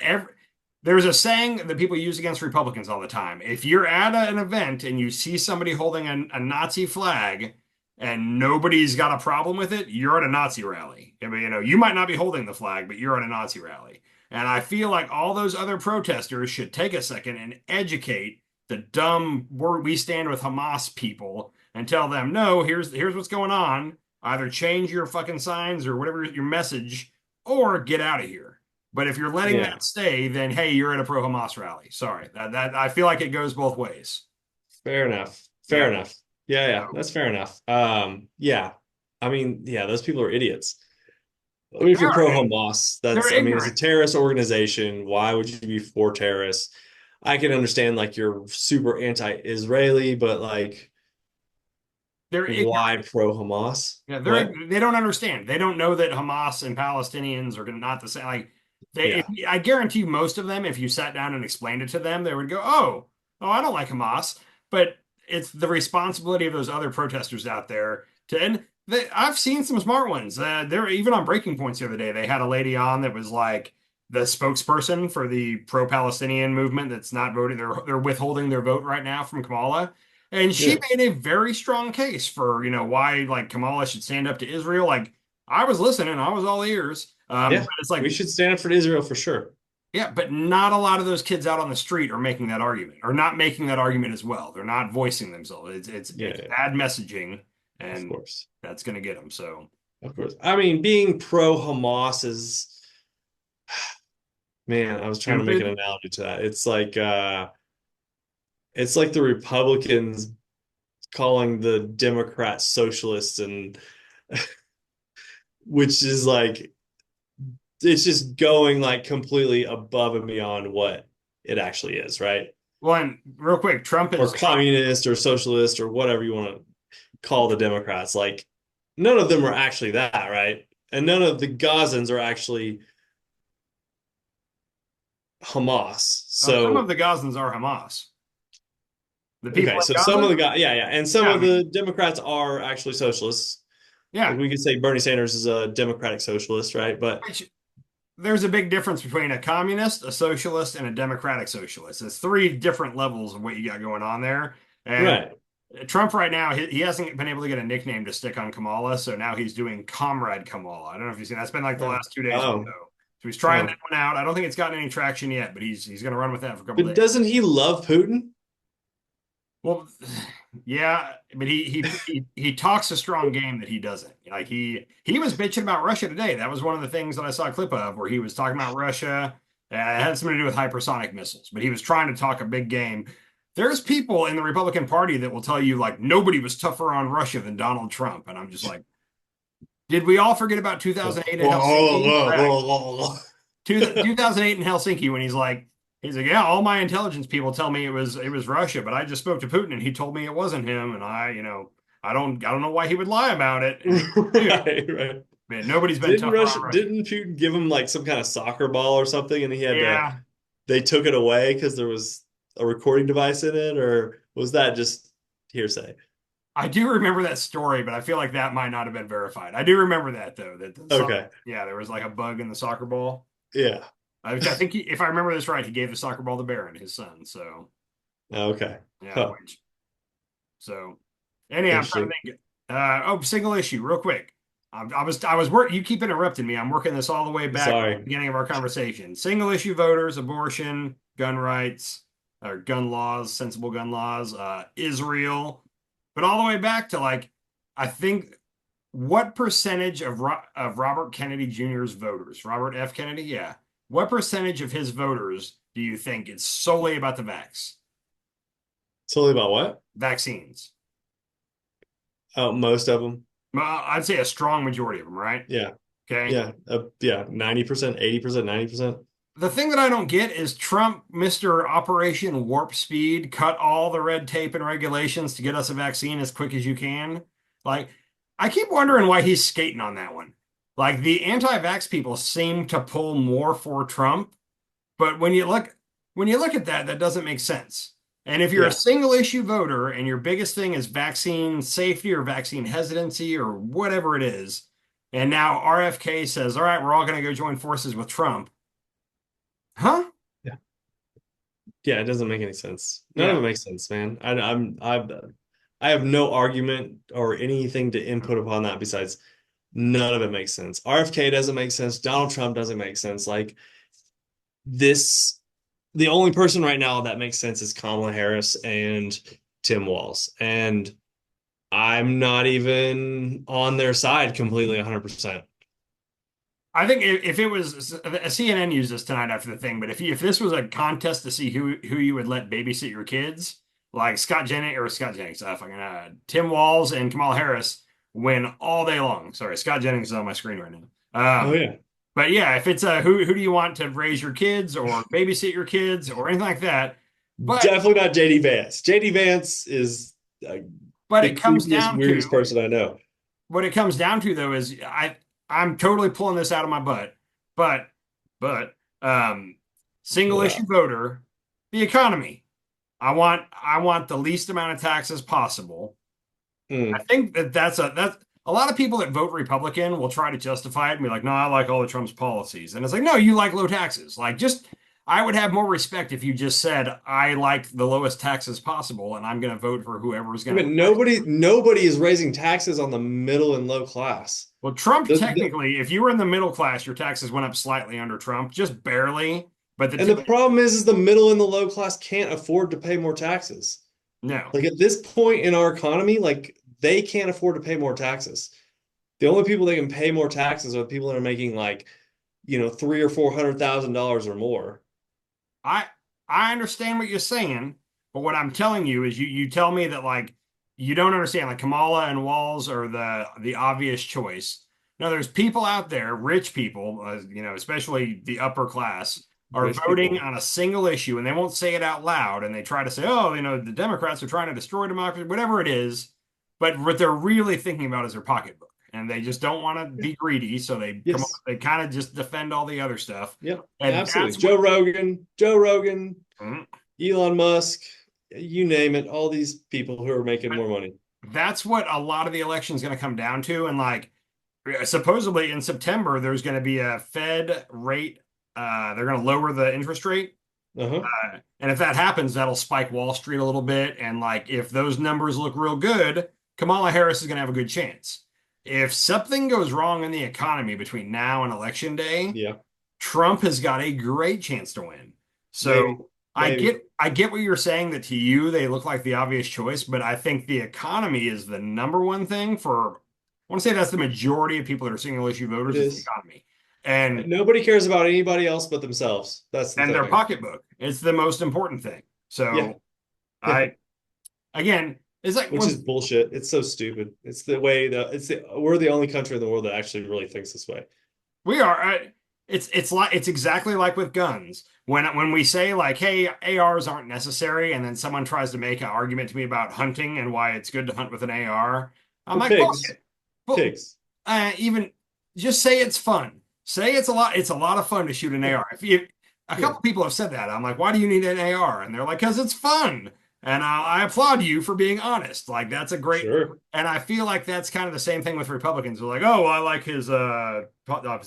there's a saying that people use against Republicans all the time. If you're at an event and you see somebody holding a Nazi flag and nobody's got a problem with it, you're at a Nazi rally. I mean, you might not be holding the flag, but you're at a Nazi rally. And I feel like all those other protesters should take a second and educate the dumb we stand with Hamas people and tell them, no, here's what's going on. Either change your fucking signs or whatever your message, or get out of here. But if you're letting Yeah. that stay, then hey, you're at a pro Hamas rally. Sorry, that I feel like it goes both ways. Fair enough. Fair Yeah. enough. Yeah, yeah. So, That's fair enough. Yeah. I mean, yeah, those people are idiots. I mean, if They you're are. pro Hamas, They're that's, I mean, it's a ignorant. terrorist organization. Why would you be for terrorists? I can understand like you're super anti-Israeli, but like, They're ignorant. why pro Hamas? Yeah, What? they don't understand. They don't know that Hamas and Palestinians are not the same. Like Yeah. I guarantee you, most of them, if you sat down and explained it to them, they would go, oh, I don't like Hamas." But it's the responsibility of those other protesters out there to. And I've seen some smart ones. They're even on Breaking Points the other day. They had a lady on that was like the spokesperson for the pro-Palestinian movement that's not voting. They're withholding their vote right now from Kamala. And she Yeah. made a very strong case for, why like Kamala should stand up to Israel. Like I was listening, I was all ears. Yeah. But it's like, We should stand up for Israel for sure. yeah, but not a lot of those kids out on the street are making that argument, or not making that argument as well. They're not voicing themselves. Yeah, It's yeah, bad messaging, of and course. that's going to get them. So Of course. I mean, being pro Hamas is, man, I was trying to make an stupid. analogy to that. It's like the Republicans calling the Democrats socialists and which is like it's just going like completely above and beyond what it actually is, right? Well, and real quick, Trump Or is communist or socialist or whatever you want to call the Democrats. Like none of them are actually that, right? And none of the Gazans are actually Hamas. some of So the Gazans are Hamas. The people okay, in so some Gaza, of the guys, yeah, yeah, and some yeah, I of mean, the Democrats are actually socialists. Like yeah. we could say Bernie Sanders is a democratic socialist, right? But Which there's a big difference between a communist, a socialist, and a democratic socialist. It's three different levels of what you got going on there. And right. Trump right now, he hasn't been able to get a nickname to stick on Kamala, so now he's doing Comrade Kamala. I don't know if you've seen that's been like the Oh, last 2 days or oh, so. So he's trying that oh. one out. I don't think it's gotten any traction yet, but he's going to run with that for a couple of But days. doesn't he love Putin? Well, yeah, but he talks a strong game that he doesn't. Like he was bitching about Russia today. That was one of the things that I saw a clip of where he was talking about Russia. It had something to do with hypersonic missiles, but he was trying to talk a big game. There's people in the Republican Party that will tell you like nobody was tougher on Russia than Donald Trump, and I'm just like, did we all forget about 2008 in Helsinki? 2008 in Helsinki when he's like, yeah, all my intelligence people tell me it was Russia, but I just spoke to Putin and he told me it wasn't him, and I don't know why he would lie about it, and Right, right. man, nobody's been tougher on Russia. Didn't Putin give him like some kind of soccer ball or something and he had to Yeah, they took it away because there was a recording device in it, or was that just hearsay? I do remember that story, but I feel like that might not have been verified. I do remember that though, Okay. yeah, there was like a bug in the soccer ball. Yeah. I think if I remember this right, he gave the soccer ball to Barron, his son. So Okay. yeah, Huh. which so anyhow, I'm trying to Interesting. think. Single issue, real quick. I was work. You keep interrupting me. I'm working this all the way back to the Sorry. beginning of our conversation. Single issue voters, abortion, gun rights, or gun laws, sensible gun laws, Israel, but all the way back to like, I think what percentage of Robert Kennedy Jr.'s voters, Robert F. Kennedy, yeah, what percentage of his voters do you think it's solely about the Totally about what? vaccines? Oh, most of them. Well, I'd say a strong majority of them, right? Yeah. Okay. Yeah. Yeah. 90%, 80%, 90%. The thing that I don't get is Trump, Mr. Operation Warp Speed, cut all the red tape and regulations to get us a vaccine as quick as you can. Like, I keep wondering why he's skating on that one. Like, the anti-vax people seem to pull more for Trump, but when you look at that, that doesn't make sense. And if you're a Yeah. single issue voter and your biggest thing is vaccine safety or vaccine hesitancy or whatever it is, and now RFK says, all right, we're all going to go join forces with Trump. Huh? Yeah. Yeah. It doesn't make any sense. None of Yeah. it makes sense, man. I have no argument or anything to input upon that besides none of it makes sense. RFK doesn't make sense. Donald Trump doesn't make sense. Like this, the only person right now that makes sense is Kamala Harris and Tim Walz. And I'm not even on their side completely 100%. I think if it was CNN used this tonight after the thing, but if this was a contest to see who you would let babysit your kids, like Scott Jennings or Scott Jennings, Tim Walz and Kamala Harris, win all day long. Sorry, Scott Jennings is on my screen right now. Oh yeah. But yeah, if it's who do you want to raise your kids or babysit your kids or anything like that, but Definitely not JD Vance. JD Vance is but the it comes creepiest, down weirdest to person I know. what it comes down to though is I'm totally pulling this out of my butt, but but um single Pull it issue out. voter, the economy. I want the least amount of taxes possible. I Hmm. think that's a lot of people that vote Republican will try to justify it and be like, no, I like all of Trump's policies. And it's like, no, you like low taxes. Like just I would have more respect if you just said I like the lowest taxes possible and I'm going to vote for whoever is I going to mean, elect. nobody is raising taxes on the middle and low class. Well, Trump The, technically, if you were in the middle class, your taxes went up slightly under Trump, just barely. But and the problem is the middle and the low class can't afford to pay more taxes. no, Like at this point in our economy, like they can't afford to pay more taxes. The only people that can pay more taxes are the people that are making like, three or $400,000 or more. I I understand what you're saying, but what I'm telling you is you tell me that like you don't understand like Kamala and Walls are the obvious choice. No, there's people out there, rich people, especially the upper class, are Rich voting people. on a single issue and they won't say it out loud and they try to say, oh, the Democrats are trying to destroy democracy, whatever it is. But what they're really thinking about is their pocketbook. And they just don't want to Yeah. be greedy, so Yes. they kind of just defend all the other stuff. Yep. And Absolutely. that's what Joe Rogan, Mhm. Elon Musk, you name it, all these people who are making more money. That's what a lot of the election is going to come down to. And like, supposedly in September, there's going to be a Fed rate. They're going to lower the interest rate. Uh-huh. And if that happens, that'll spike Wall Street a little bit. And like, if those numbers look real good, Kamala Harris is going to have a good chance. If something goes wrong in the economy between now and election day, Yeah. Trump has got a great chance to win. Maybe. So Maybe. I get what you're saying that to you they look like the obvious choice, but I think the economy is the number one thing for I want to say that's the majority of people that are single issue It voters is the is. economy. And Nobody cares about anybody else but themselves. That's the their thing. pocketbook. It's the most important thing. Yeah. So Yeah. I again, it's like Which when is bullshit. It's so stupid. It's the way that we're the only country in the world that actually really thinks this way. we are it's like it's exactly like with guns. When we say like, hey, ARs aren't necessary, and then someone tries to make an argument to me about hunting and why it's good to hunt with an AR, I'm For like, pigs. bullshit. But Pigs. even just say it's fun. Say it's a lot of fun to shoot an Yeah. AR. If you a Yeah. couple people have said that, I'm like, why do you need an AR? And they're like, because it's fun. And I applaud you for being honest. Like that's a great. Sure. And I feel like that's kind of the same thing with Republicans. They're like, oh, well, I like his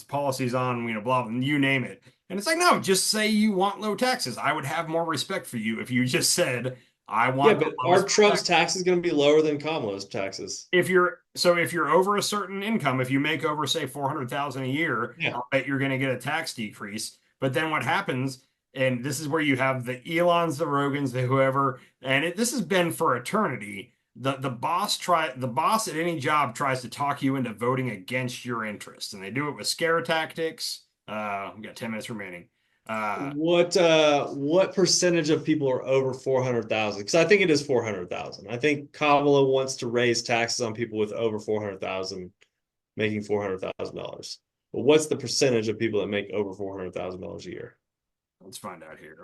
policies on blah, blah, you name it. And it's like, no, just say you want low taxes. I would have more respect for you if you just said I Yeah, want the but are lowest Trump's tax. taxes going to be lower than Kamala's taxes? If you're over a certain income, if you make over say 400,000 a year, Yeah. I'll bet you're going to get a tax decrease. But then what happens, and this is where you have the Elons, the Rogans, the whoever, and this has been for eternity. The boss at any job tries to talk you into voting against your interests, and they do it with scare tactics. We got 10 minutes remaining. Uh, What percentage of people are over 400,000? Because I think it is 400,000. I think Kamala wants to raise taxes on people with over 400,000 making $400,000. But what's the percentage of people that make over $400,000 a year? let's find out here.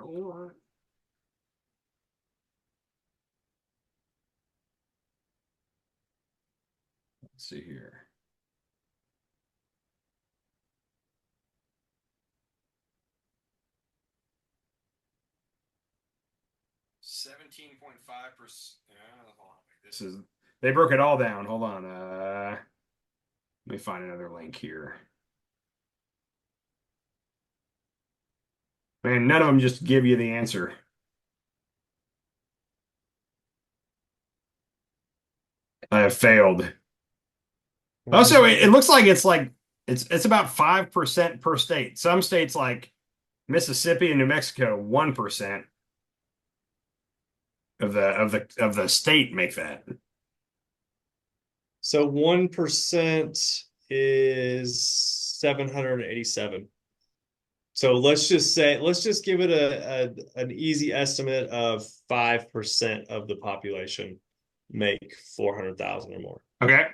Let's see here. 17.5%. Hold on. This is they broke it all down. Hold on. Let me find another link here. Man, none of them just give you the answer. I have failed. Also, it looks like it's about 5% per state. Some states like Mississippi and New Mexico, 1% of the state make that. So 1% is 787. So let's just give it an easy estimate of 5% of the population make 400,000 or more. Okay.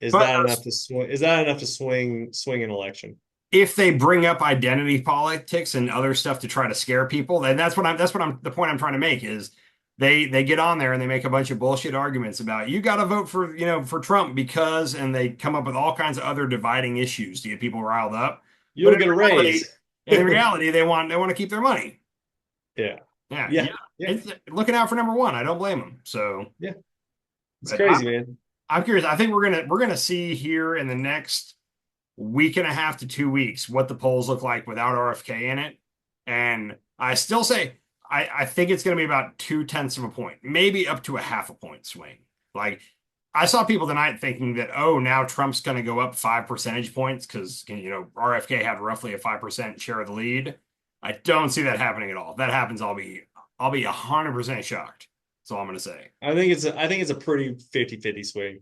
Is But that enough to swing? Is that enough to swing an election? if they bring up identity politics and other stuff to try to scare people, then the point I'm trying to make is they get on there and they make a bunch of bullshit arguments about you got to vote for for Trump because, and they come up with all kinds of other dividing issues to get people riled up. But You'll get a reality, raise. in reality, they want to keep their money. Yeah. Yeah, Yeah. yeah. Yeah. It's looking out for number one. I don't blame them. So, Yeah. It's but I, crazy, man. I'm curious. I think we're gonna see here in the next week and a half to 2 weeks what the polls look like without RFK in it. And I still say I think it's going to be about 2/10 of a point, maybe up to a half a point swing. Like I saw people tonight thinking that, oh, now Trump's going to go up 5 percentage points because RFK had roughly a 5% share of the lead. I don't see that happening at all. If that happens, I'll be 100% shocked. That's all I'm going to say. I think it's a pretty 50-50 swing.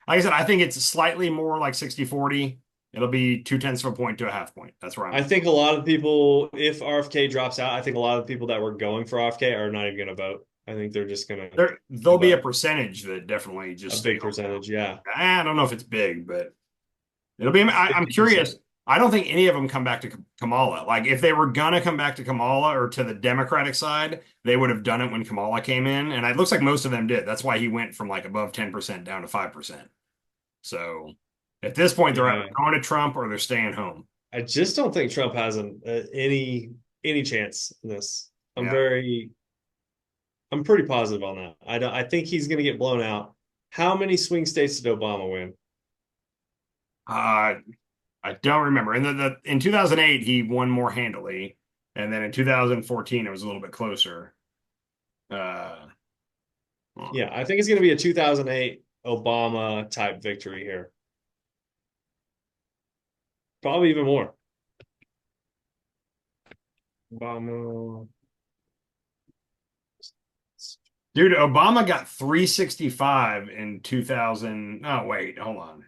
Like I said, I think it's slightly more like 60-40. It'll be 2/10 of a point to a half point. That's where I'm I at. think a lot of people, if RFK drops out, I think a lot of people that were going for RFK are not even going to vote. I think they're just going to There'll give be a up percentage that definitely a just stay big home now. percentage. Yeah. I don't know if it's big, but it'll be. I'm curious. 50%. I don't think any of them come back to Kamala. Like if they were gonna come back to Kamala or to the Democratic side, they would have done it when Kamala came in, and it looks like most of them did. That's why he went from like above 10% down to 5%. So at this point, they're either Yeah. going to Trump or they're staying home. I just don't think Trump has any chance in this. I'm Yeah. very I'm pretty positive on that. I think he's going to get blown out. How many swing states did Obama win? Uh, I don't remember. In 2008, he won more handily, and then in 2014, it was a little bit closer. Uh, Yeah, I think it's going to be a 2008 Obama type victory here. Probably even more. Obama. dude, Obama got 365 in 2000. Oh, wait, hold on.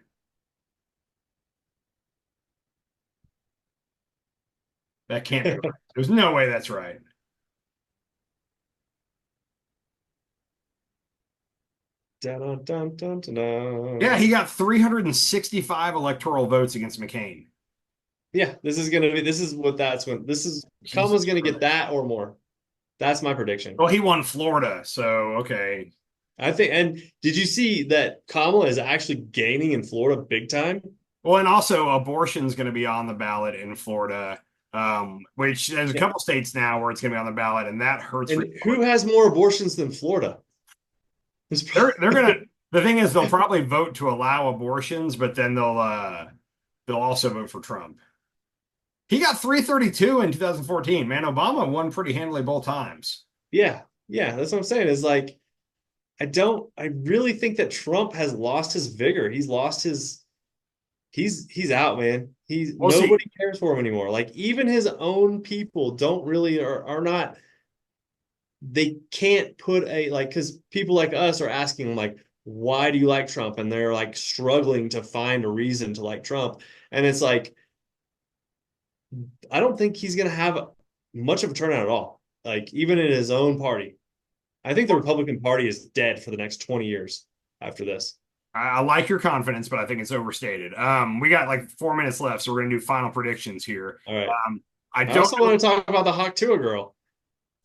That can't be right. There's no way that's right. Dun, dun, dun, dun, dun. Yeah, he got 365 electoral votes against McCain. Yeah, this is what that's when this is Jesus Kamala's going to get Christ. that or more. That's my prediction. Well, he won Florida, so okay. I think, and did you see that Kamala is actually gaining in Florida big time? Well, and also abortion's going to be on the ballot in Florida, which there's a Yeah. couple states now where it's going to be on the ballot, and that hurts And who Republicans. has more abortions than Florida? They're gonna. The thing is, they'll probably vote to allow abortions, but then they'll also vote for Trump. He got 332 in 2014. Man, Obama won pretty handily both times. Yeah, yeah, that's what I'm saying. Is like I really think that Trump has lost his vigor. He's out, man. He's We'll see. nobody cares for him anymore. Like even his own people don't really are not they can't put a like because people like us are asking like why do you like Trump? And they're like struggling to find a reason to like Trump. And it's like I don't think he's gonna have much of a turnout at all. Like even in his own party. I think the Republican Party is dead for the next 20 years after this. I like your confidence, but I think it's overstated. We got like 4 minutes left, so we're gonna do final predictions here. All right. I I don't also know want to talk about the Hawk Tuah girl.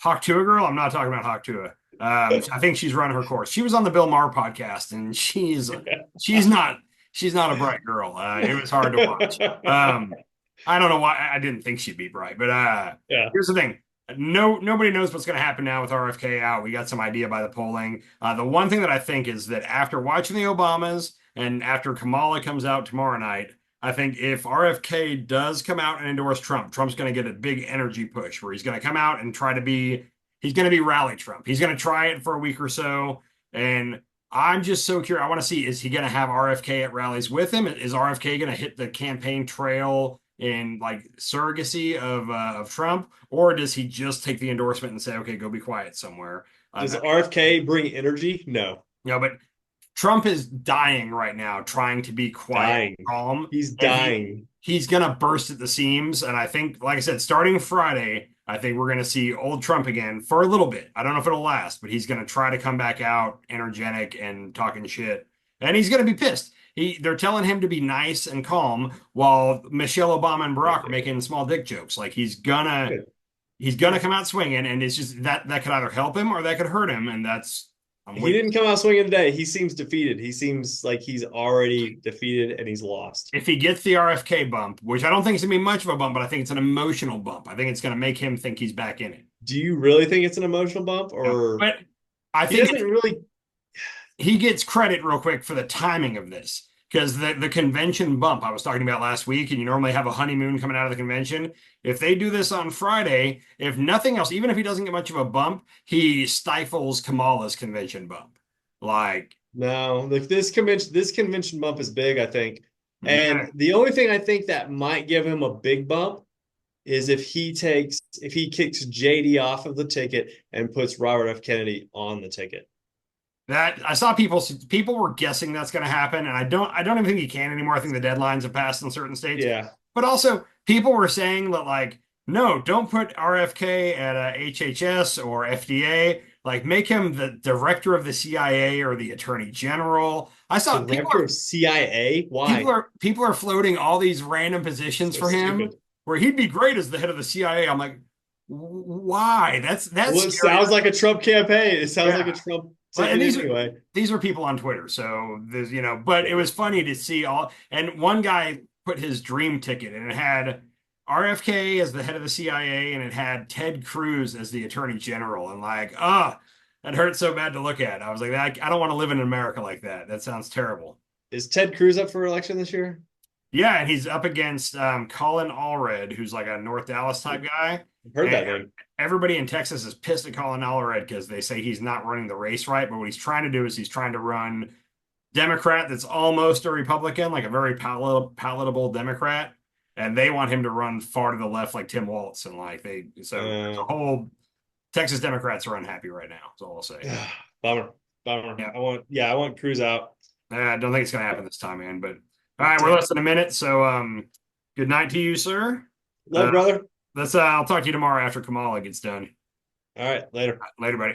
Hawk Tuah girl. I'm not talking about Hawk Tuah. I think she's run her course. She was on the Bill Maher podcast, and she's not she's not a bright girl. It was hard to watch. I don't know why I didn't think she'd be bright, but Yeah. here's the thing. No, nobody knows what's going to happen now with RFK out. We got some idea by the polling. The one thing that I think is that after watching the Obamas and after Kamala comes out tomorrow night, I think if RFK does come out and endorse Trump, Trump's going to get a big energy push where he's going to come out and he's going to be rally Trump. He's going to try it for a week or so. And I'm just so curious. I want to see, is he going to have RFK at rallies with him? Is RFK going to hit the campaign trail in like surrogacy of Trump, or does he just take the endorsement and say, okay, go be quiet somewhere? Does RFK bring energy? No. But Trump is dying right now, trying to be quiet and Dying. calm, He's and dying. he's gonna burst at the seams. And I think, like I said, starting Friday, I think we're gonna see old Trump again for a little bit. I don't know if it'll last, but he's gonna try to come back out energetic and talking shit, and he's gonna be pissed. they're telling him to be nice and calm while Michelle Obama and Barack are Ridiculous. making small dick jokes. Like he's gonna Yeah. come out swinging, and it's just that could either help him or that could hurt him, and that's I'm He waiting. didn't come out swinging today. He seems defeated. He seems like he's already defeated and he's lost. If he gets the RFK bump, which I don't think is gonna be much of a bump, but I think it's an emotional bump. I think it's gonna make him think he's back in it. Do you really think it's an emotional bump, Yeah. or But I he think doesn't really? he gets credit real quick for the timing of this because the convention bump I was talking about last week, and you normally have a honeymoon coming out of the convention. If they do this on Friday, if nothing else, even if he doesn't get much of a bump, he stifles Kamala's convention bump. Like, No, like this convention bump is big, I think. yeah, And the only thing I think that might give him a big bump is if he kicks JD off of the ticket and puts Robert F. Kennedy on the ticket. that I saw people were guessing that's going to happen, and I don't even think he can anymore. I think the deadlines have passed in certain states. Yeah. But also, people were saying that like, no, don't put RFK at HHS or FDA. Like, make him the director of the CIA or the attorney general. I saw Director of CIA? Why? people are floating all these random positions So for him stupid. where he'd be great as the head of the CIA. I'm like, why? That's Well, it scary. sounds like a Trump campaign. It sounds like a Yeah. Trump Well, and ticket anyway. these are people on Twitter, so but it was funny to see all. And one guy put his dream ticket, and it had RFK as the head of the CIA, and it had Ted Cruz as the Attorney General, and like, that hurt so bad to look at. I was like, I don't want to live in America like that. That sounds terrible. Is Ted Cruz up for election this year? Yeah, and he's up against Colin Allred, who's like a North Dallas type guy. I've heard that And name. everybody in Texas is pissed at Colin Allred because they say he's not running the race right. But what he's trying to do is he's trying to run Democrat that's almost a Republican, like a very palatable Democrat. And they want him to run far to the left like Tim Walz. And like the Uh, whole Texas Democrats are unhappy right now, is all I'll say. bummer. Bummer. Yeah. I want Cruz out. I don't think it's gonna happen this time, man. But all right, we're Damn. less than a minute, so good night to you, sir. Love, Uh brother. let's I'll talk to you tomorrow after Kamala gets done. All right, later. Later, buddy.